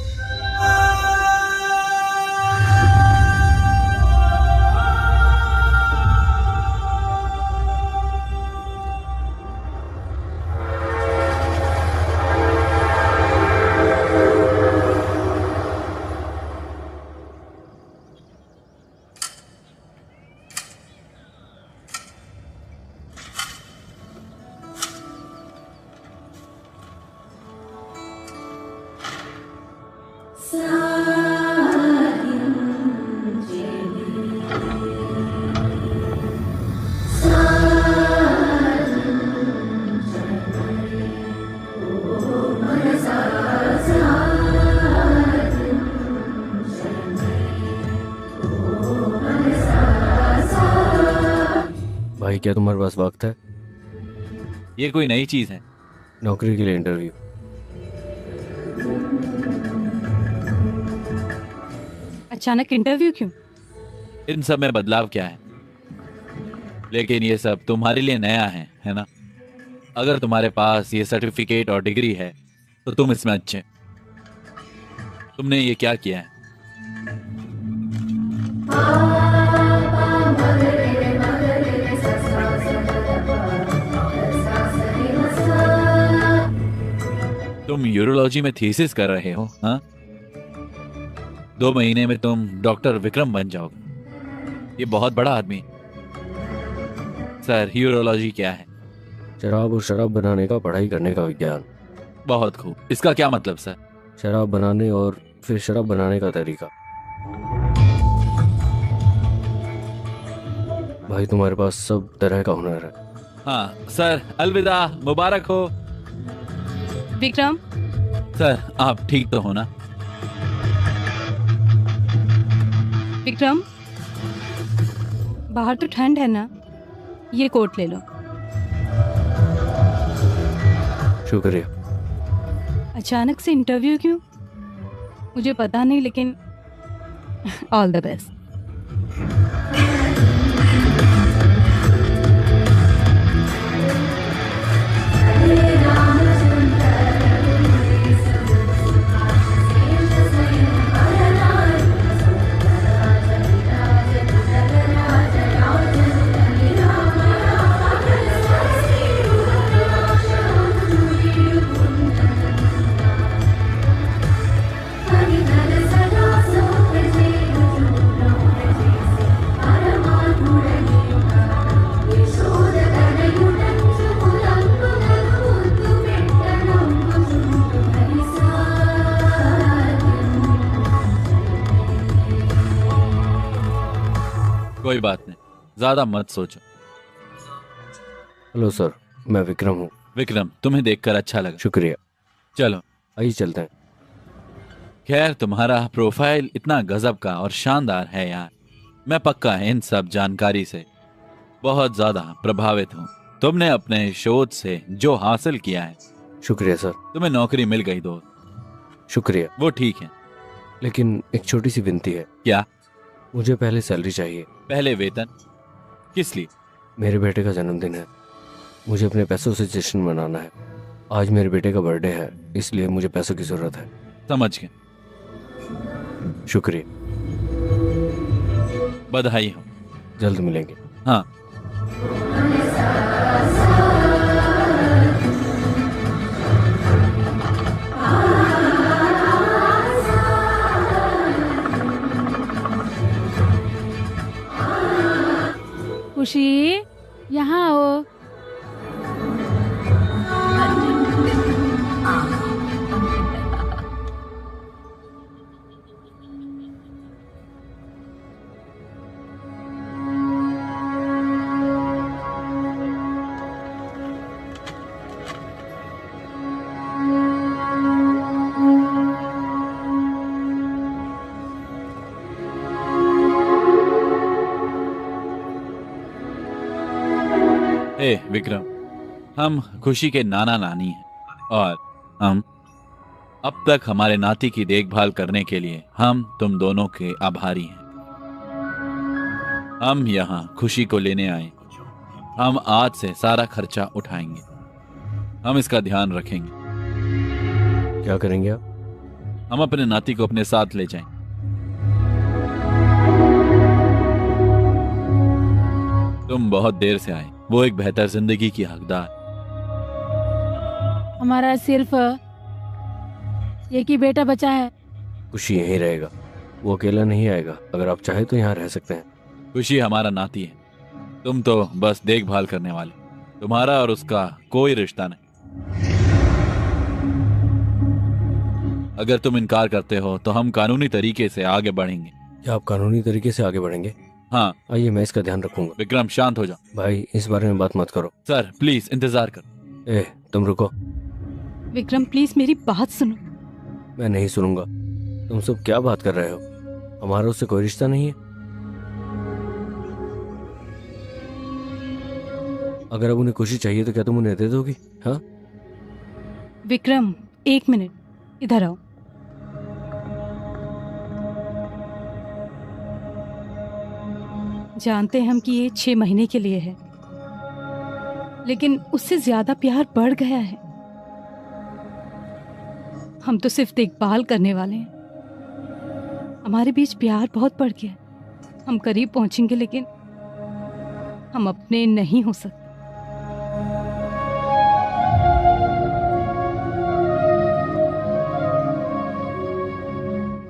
भाई, क्या तुम्हारे पास वक्त है? ये कोई नई चीज है? नौकरी के लिए इंटरव्यू। अचानक इंटरव्यू क्यों? इन सब में बदलाव क्या है? लेकिन ये सब तुम्हारे लिए नया है ना? अगर तुम्हारे पास ये सर्टिफिकेट और डिग्री है तो तुम इसमें अच्छे। तुमने ये क्या किया है? तुम यूरोलॉजी में थीसिस कर रहे हो? हाँ, 2 महीने में तुम डॉक्टर विक्रम बन जाओगे। ये बहुत बड़ा आदमी है। सर, यूरोलॉजी क्या है? शराब और शराब बनाने का पढ़ाई करने का विज्ञान। बहुत खूब। इसका क्या मतलब सर? शराब बनाने और फिर शराब बनाने का तरीका। भाई, तुम्हारे पास सब तरह का हुनर है। हाँ सर, अलविदा, मुबारक हो। विक्रम, सर, आप ठीक तो हो ना? विक्रम, बाहर तो ठंड है ना? ये कोट ले लो। शुक्रिया। अचानक से इंटरव्यू क्यों? मुझे पता नहीं, लेकिन ऑल द बेस्ट। कोई बात नहीं, ज्यादा मत सोचो। हेलो सर, मैं विक्रम हूँ। विक्रम, तुम्हें देखकर अच्छा लगा। शुक्रिया। चलो आइए चलते हैं। खैर, तुम्हारा प्रोफाइल इतना गजब का और शानदार है यार। मैं पक्का इन सब जानकारी से बहुत ज्यादा प्रभावित हूँ। तुमने अपने शोध से जो हासिल किया है, शुक्रिया सर। तुम्हें नौकरी मिल गई दोस्त। शुक्रिया। वो ठीक है। लेकिन एक छोटी सी विनती है। क्या? मुझे पहले सैलरी चाहिए। पहले वेतन? किस लिए? मेरे बेटे का जन्मदिन है, मुझे अपने पैसों से जश्न मनाना है। आज मेरे बेटे का बर्थडे है, इसलिए मुझे पैसों की जरूरत है। समझ गए। शुक्रिया। बधाई हो। जल्द मिलेंगे। हाँ। खुशी, यहाँ आओ। ए विक्रम, हम खुशी के नाना नानी हैं और हम अब तक हमारे नाती की देखभाल करने के लिए हम तुम दोनों के आभारी हैं। हम यहाँ खुशी को लेने आए। हम आज से सारा खर्चा उठाएंगे। हम इसका ध्यान रखेंगे। क्या करेंगे आप? हम अपने नाती को अपने साथ ले जाएं। तुम बहुत देर से आए। वो एक बेहतर जिंदगी की हकदार। हमारा सिर्फ एक ही बेटा बचा है। खुशी यहीं रहेगा, वो अकेला नहीं आएगा। अगर आप चाहे तो यहाँ रह सकते हैं। खुशी हमारा नाती है, तुम तो बस देखभाल करने वाले। तुम्हारा और उसका कोई रिश्ता नहीं। अगर तुम इनकार करते हो तो हम कानूनी तरीके से आगे बढ़ेंगे। क्या आप कानूनी तरीके से आगे बढ़ेंगे? हाँ। आइए, मैं इसका ध्यान रखूंगा। विक्रम, शांत हो जाओ। भाई, इस बारे में बात मत करो। सर प्लीज इंतजार करो। तुम रुको। विक्रम प्लीज मेरी बात सुनो। मैं नहीं सुनूंगा। तुम सब क्या बात कर रहे हो? हमारा उससे कोई रिश्ता नहीं है। अगर अब उन्हें खुशी चाहिए तो क्या तुम उन्हें दे दोगी? हाँ? विक्रम, एक मिनट, इधर आओ। जानते हैं हम कि ये 6 महीने के लिए है, लेकिन उससे ज्यादा प्यार बढ़ गया है। हम तो सिर्फ देखभाल करने वाले हैं। हमारे बीच प्यार बहुत बढ़ गया है। हम करीब पहुंचेंगे, लेकिन हम अपने नहीं हो सकते।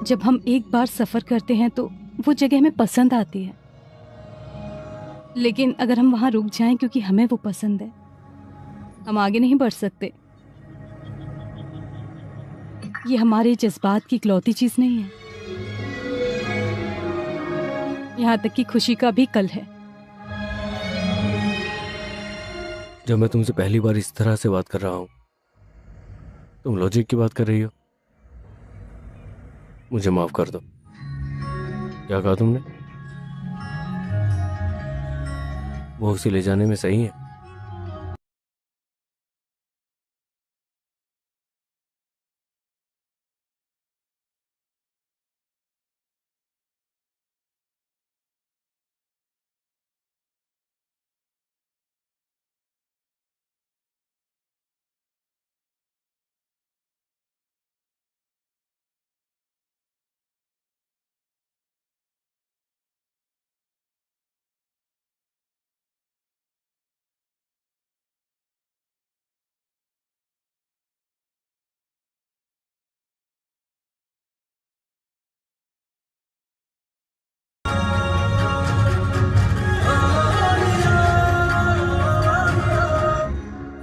जब हम एक बार सफर करते हैं तो वो जगह हमें पसंद आती है, लेकिन अगर हम वहां रुक जाएं क्योंकि हमें वो पसंद है, हम आगे नहीं बढ़ सकते। ये हमारे जज्बात की इकलौती चीज नहीं है। यहाँ तक कि खुशी का भी कल है। जब मैं तुमसे पहली बार इस तरह से बात कर रहा हूं, तुम लॉजिक की बात कर रही हो। मुझे माफ कर दो। क्या कहा तुमने? वो उसे ले जाने में सही है?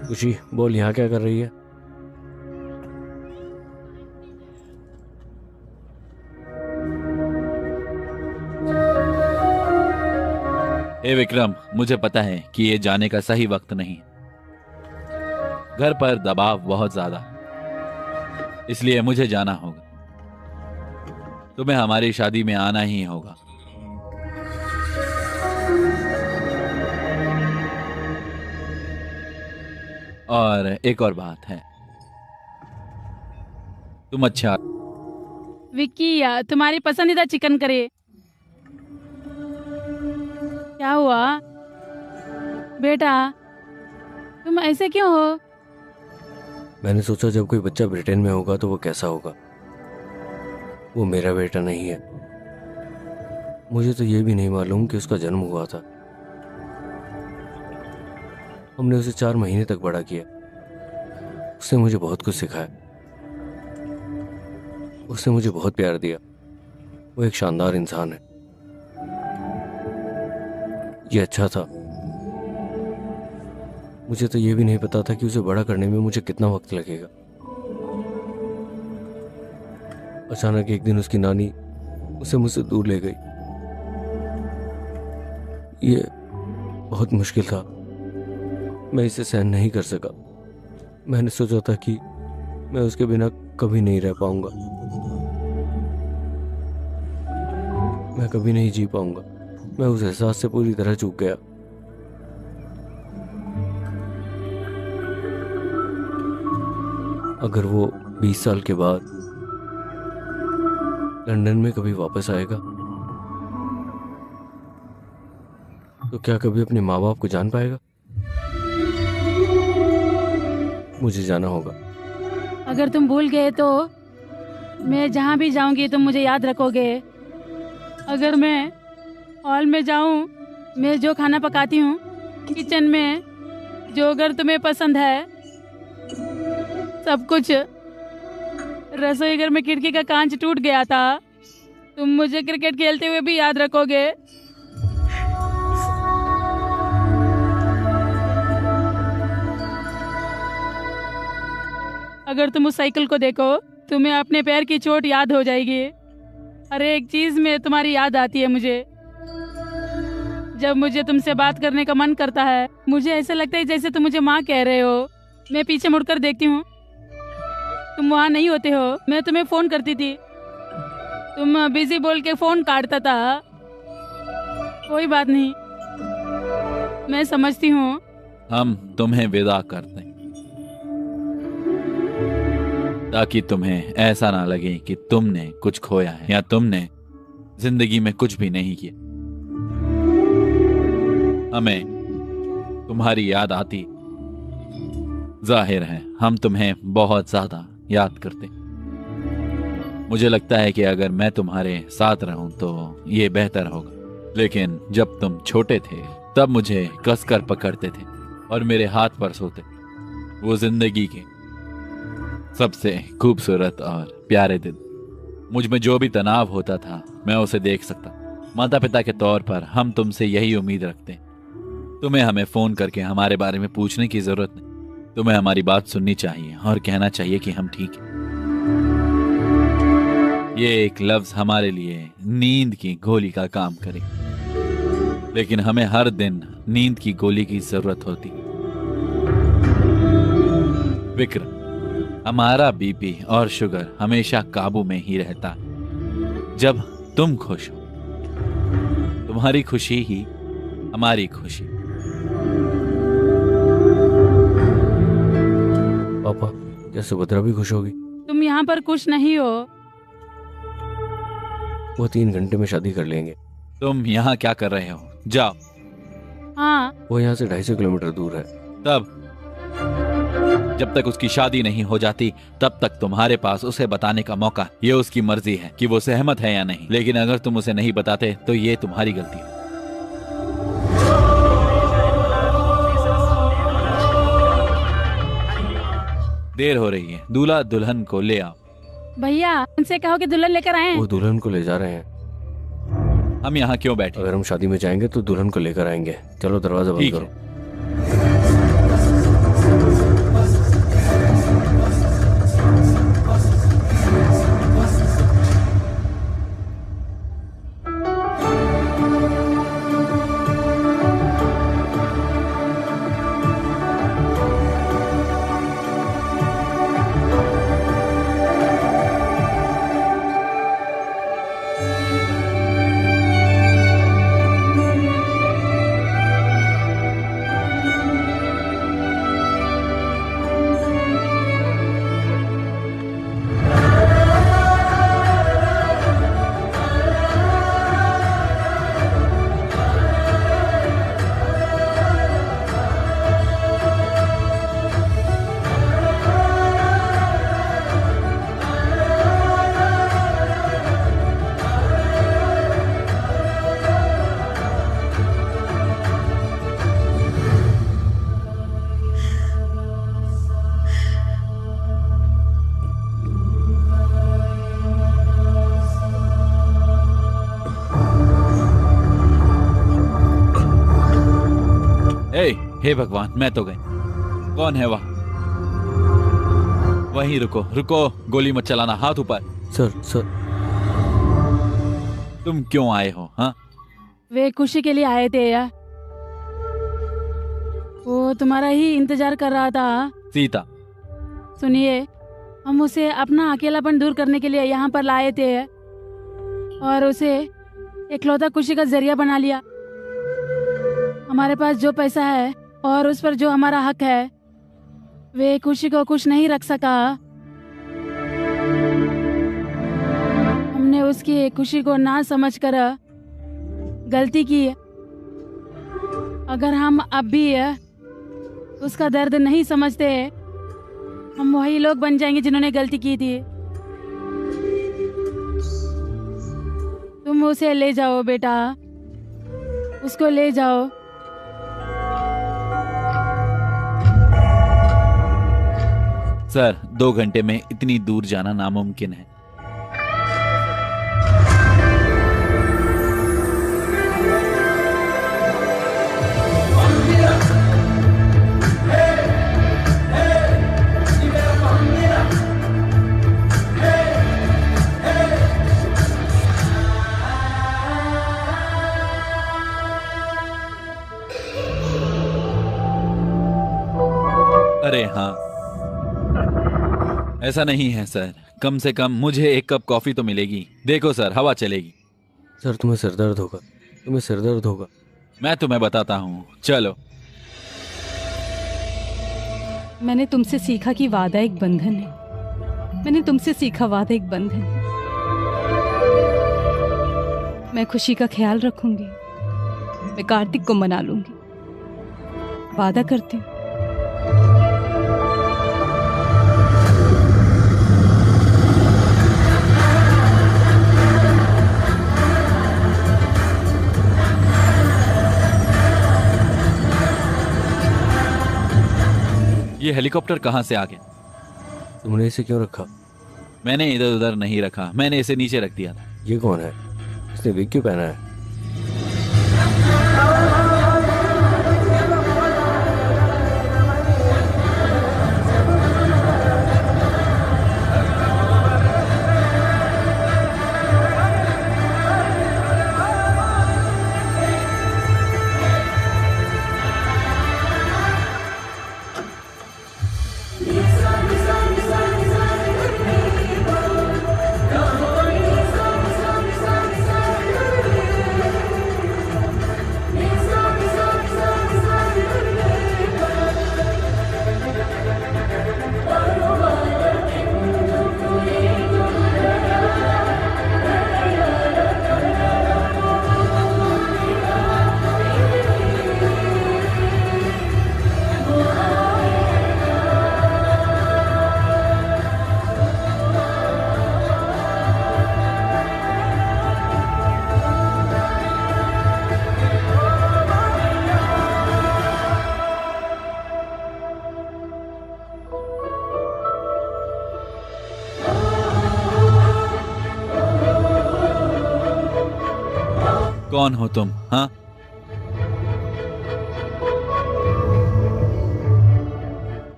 खुशी, बोल, यहाँ क्या कर रही है? हे विक्रम, मुझे पता है कि ये जाने का सही वक्त नहीं है। घर पर दबाव बहुत ज्यादा है, इसलिए मुझे जाना होगा। तुम्हें हमारी शादी में आना ही होगा। और एक और बात है, तुम अच्छा विक्की, तुम्हारी पसंदीदा चिकन करी। क्या हुआ बेटा, तुम ऐसे क्यों हो? मैंने सोचा जब कोई बच्चा ब्रिटेन में होगा तो वो कैसा होगा। वो मेरा बेटा नहीं है। मुझे तो ये भी नहीं मालूम कि उसका जन्म हुआ था। हमने उसे 4 महीने तक बड़ा किया। उसने मुझे बहुत कुछ सिखाया। उसने मुझे बहुत प्यार दिया। वो एक शानदार इंसान है। ये अच्छा था। मुझे तो ये भी नहीं पता था कि उसे बड़ा करने में मुझे कितना वक्त लगेगा। अचानक एक दिन उसकी नानी उसे मुझसे दूर ले गई। ये बहुत मुश्किल था। मैं इसे सहन नहीं कर सका। मैंने सोचा था कि मैं उसके बिना कभी नहीं रह पाऊंगा। मैं कभी नहीं जी पाऊंगा। मैं उस एहसास से पूरी तरह चूक गया। अगर वो 20 साल के बाद लंदन में कभी वापस आएगा तो क्या कभी अपने माँ बाप को जान पाएगा? मुझे जाना होगा। अगर तुम भूल गए तो मैं जहाँ भी जाऊंगी तुम मुझे याद रखोगे। अगर मैं हॉल में जाऊं, मैं जो खाना पकाती हूँ किचन में, जो अगर तुम्हें पसंद है सब कुछ, रसोई घर में खिड़की का कांच टूट गया था, तुम मुझे क्रिकेट खेलते हुए भी याद रखोगे। अगर तुम उस साइकिल को देखो तुम्हें अपने पैर की चोट याद हो जाएगी। हर एक चीज में तुम्हारी याद आती है मुझे। जब मुझे तुमसे बात करने का मन करता है मुझे ऐसा लगता है जैसे तुम मुझे माँ कह रहे हो। मैं पीछे मुड़कर देखती हूँ, तुम वहाँ नहीं होते हो। मैं तुम्हें फोन करती थी, तुम बिजी बोल के फोन काटता था। कोई बात नहीं, मैं समझती हूँ। हम तुम्हें विदा करते हैं ताकि तुम्हें ऐसा ना लगे कि तुमने कुछ खोया है या तुमने जिंदगी में कुछ भी नहीं किया। हमें तुम्हारी याद आती, जाहिर है हम तुम्हें बहुत ज्यादा याद करते। मुझे लगता है कि अगर मैं तुम्हारे साथ रहूं तो ये बेहतर होगा। लेकिन जब तुम छोटे थे तब मुझे कसकर पकड़ते थे और मेरे हाथ पर सोते। वो जिंदगी के सबसे खूबसूरत और प्यारे दिन। मुझ में जो भी तनाव होता था मैं उसे देख सकता। माता पिता के तौर पर हम तुमसे यही उम्मीद रखते हैं। तुम्हें हमें फोन करके हमारे बारे में पूछने की जरूरत नहीं। तुम्हें हमारी बात सुननी चाहिए और कहना चाहिए कि हम ठीक हैं। ये एक लफ्ज हमारे लिए नींद की गोली का काम करे, लेकिन हमें हर दिन नींद की गोली की जरूरत होती। विक्रम, हमारा बीपी और शुगर हमेशा काबू में ही रहता जब तुम खुश हो। तुम्हारी खुशी ही हमारी खुशी। पापा, क्या सुभद्रा भी खुश होगी? तुम यहाँ पर खुश नहीं हो। वो 3 घंटे में शादी कर लेंगे। तुम यहाँ क्या कर रहे हो? जाओ। हाँ, वो यहाँ से 250 किलोमीटर दूर है। तब जब तक उसकी शादी नहीं हो जाती तब तक तुम्हारे पास उसे बताने का मौका। ये उसकी मर्जी है कि वो सहमत है या नहीं। लेकिन अगर तुम उसे नहीं बताते तो ये तुम्हारी गलती है। देर हो रही है, दूल्हा दुल्हन को ले आओ। भैया उनसे कहो कि दुल्हन लेकर आए। वो दुल्हन को ले जा रहे हैं। हम यहाँ क्यों बैठे? अगर हम शादी में जाएंगे तो दुल्हन को लेकर आएंगे। चलो दरवाजा बंद ठीक करो। है। हे भगवान, मैं तो गई। कौन है वहाँ? वहीं रुको, रुको, गोली मत चलाना, हाथ ऊपर। सर तुम क्यों आए हो? हाँ, वे खुशी के लिए आए थे यार, वो तुम्हारा ही इंतजार कर रहा था। सीता, सुनिए, हम उसे अपना अकेलापन दूर करने के लिए यहाँ पर लाए थे और उसे इकलौता खुशी का जरिया बना लिया। हमारे पास जो पैसा है और उस पर जो हमारा हक है, वे खुशी को खुश नहीं रख सका। हमने उसकी खुशी को ना समझकर गलती की। अगर हम अब भी उसका दर्द नहीं समझते, हम वही लोग बन जाएंगे जिन्होंने गलती की थी। तुम उसे ले जाओ बेटा, उसको ले जाओ। सर 2 घंटे में इतनी दूर जाना नामुमकिन है। अरे हाँ, ऐसा नहीं है सर, कम से कम मुझे 1 कप कॉफी तो मिलेगी। देखो सर, हवा चलेगी। सर तुम्हें सिरदर्द होगा, तुम्हें सिरदर्द होगा। मैं तुम्हें बताता हूँ, चलो। मैंने तुमसे सीखा कि वादा एक बंधन है। मैंने तुमसे सीखा वादा एक बंधन है। मैं खुशी का ख्याल रखूंगी, मैं कार्तिक को मना लूंगी, वादा करती हूँ। ये हेलीकॉप्टर कहाँ से आ गया? तुमने इसे क्यों रखा? मैंने इधर उधर नहीं रखा, मैंने इसे नीचे रख दिया था। ये कौन है? इसने विग क्यों पहना है? कौन हो तुम? हाँ,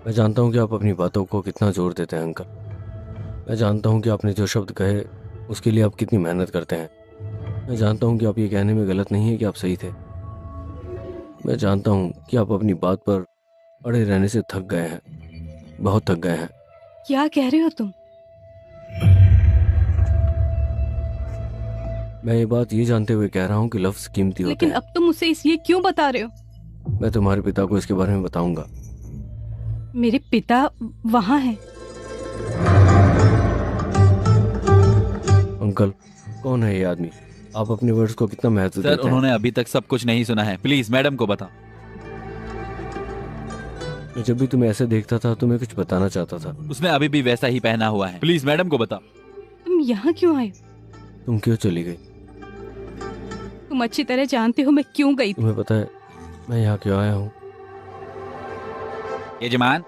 मैं जानता हूँ कि आप अपनी बातों को कितना जोर देते हैं अंकल। मैं जानता हूँ कि आपने जो शब्द कहे उसके लिए आप कितनी मेहनत करते हैं। मैं जानता हूँ कि आप ये कहने में गलत नहीं है कि आप सही थे। मैं जानता हूँ कि आप अपनी बात पर अड़े रहने से थक गए हैं, बहुत थक गए हैं। क्या कह रहे हो तुम? मैं ये बात ये जानते हुए कह रहा हूँ कि लफ्ज कीमती होते लेकिन हैं। अब तुम उसे इसलिए क्यों बता रहे हो? मैं तुम्हारे पिता को इसके बारे में बताऊंगा। मेरे पिता वहाँ हैं। अंकल, कौन है ये आदमी? आप अपने वर्ड्स को कितना महत्व सर देते हैं? उन्होंने अभी तक सब कुछ नहीं सुना है, प्लीज मैडम को बताओ। मैं जब भी तुम्हें ऐसे देखता था तो मैं कुछ बताना चाहता था। उसने अभी भी वैसा ही पहना हुआ है, प्लीज मैडम को बताओ। तुम यहाँ क्यों आए? तुम क्यों चली गई? तुम अच्छी तरह जानते हो मैं क्यों गई थी। तुम्हें पता है मैं यहाँ क्यों आया हूँ? यजमान,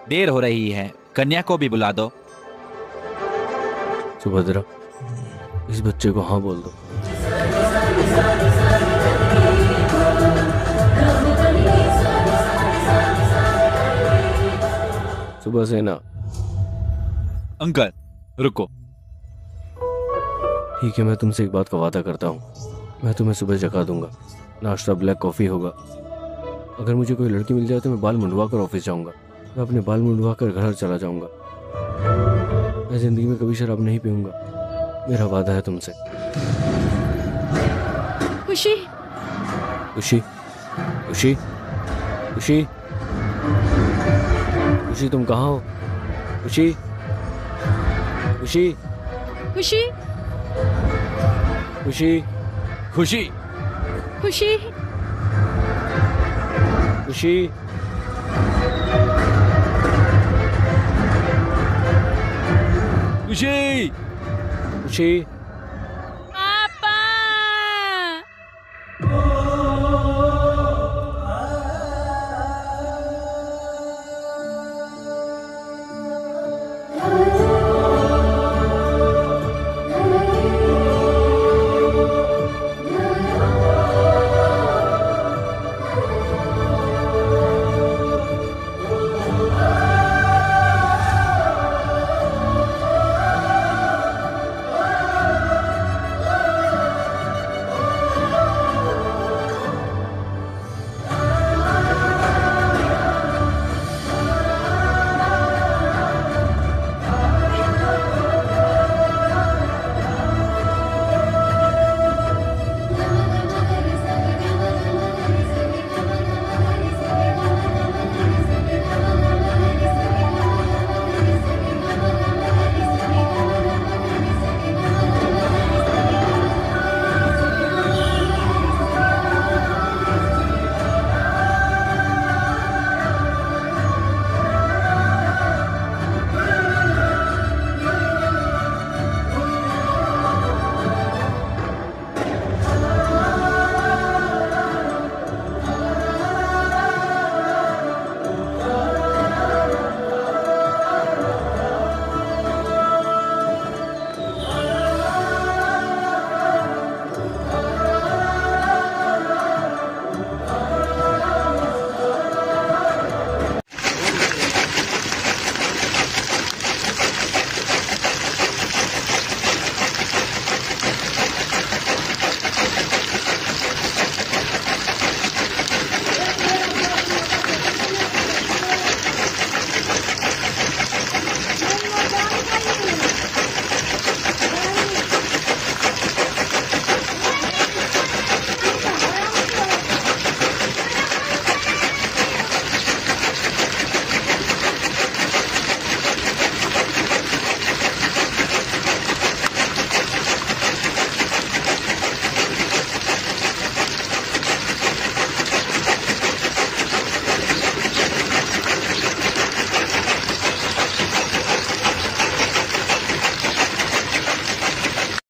देर हो रही है, कन्या को भी बुला दो। सुभद्रा, इस बच्चे को हाँ बोल दो। सुबह से ना। अंकल रुको। ठीक है, मैं तुमसे एक बात का वादा करता हूँ, मैं तुम्हें सुबह जगा दूंगा। नाश्ता ब्लैक कॉफ़ी होगा। अगर मुझे कोई लड़की मिल जाए तो मैं बाल मुंडवा कर ऑफिस जाऊंगा। मैं अपने बाल मुंडवा कर घर चला जाऊंगा। मैं जिंदगी में कभी शराब नहीं पीऊंगा, मेरा वादा है तुमसे। खुशी, खुशी, खुशी, खुशी, खुशी, तुम कहाँ हो? खुशी, खुशी, खुशी, खुशी, खुशी, खुशी, खुशी, खुशी, खुशी।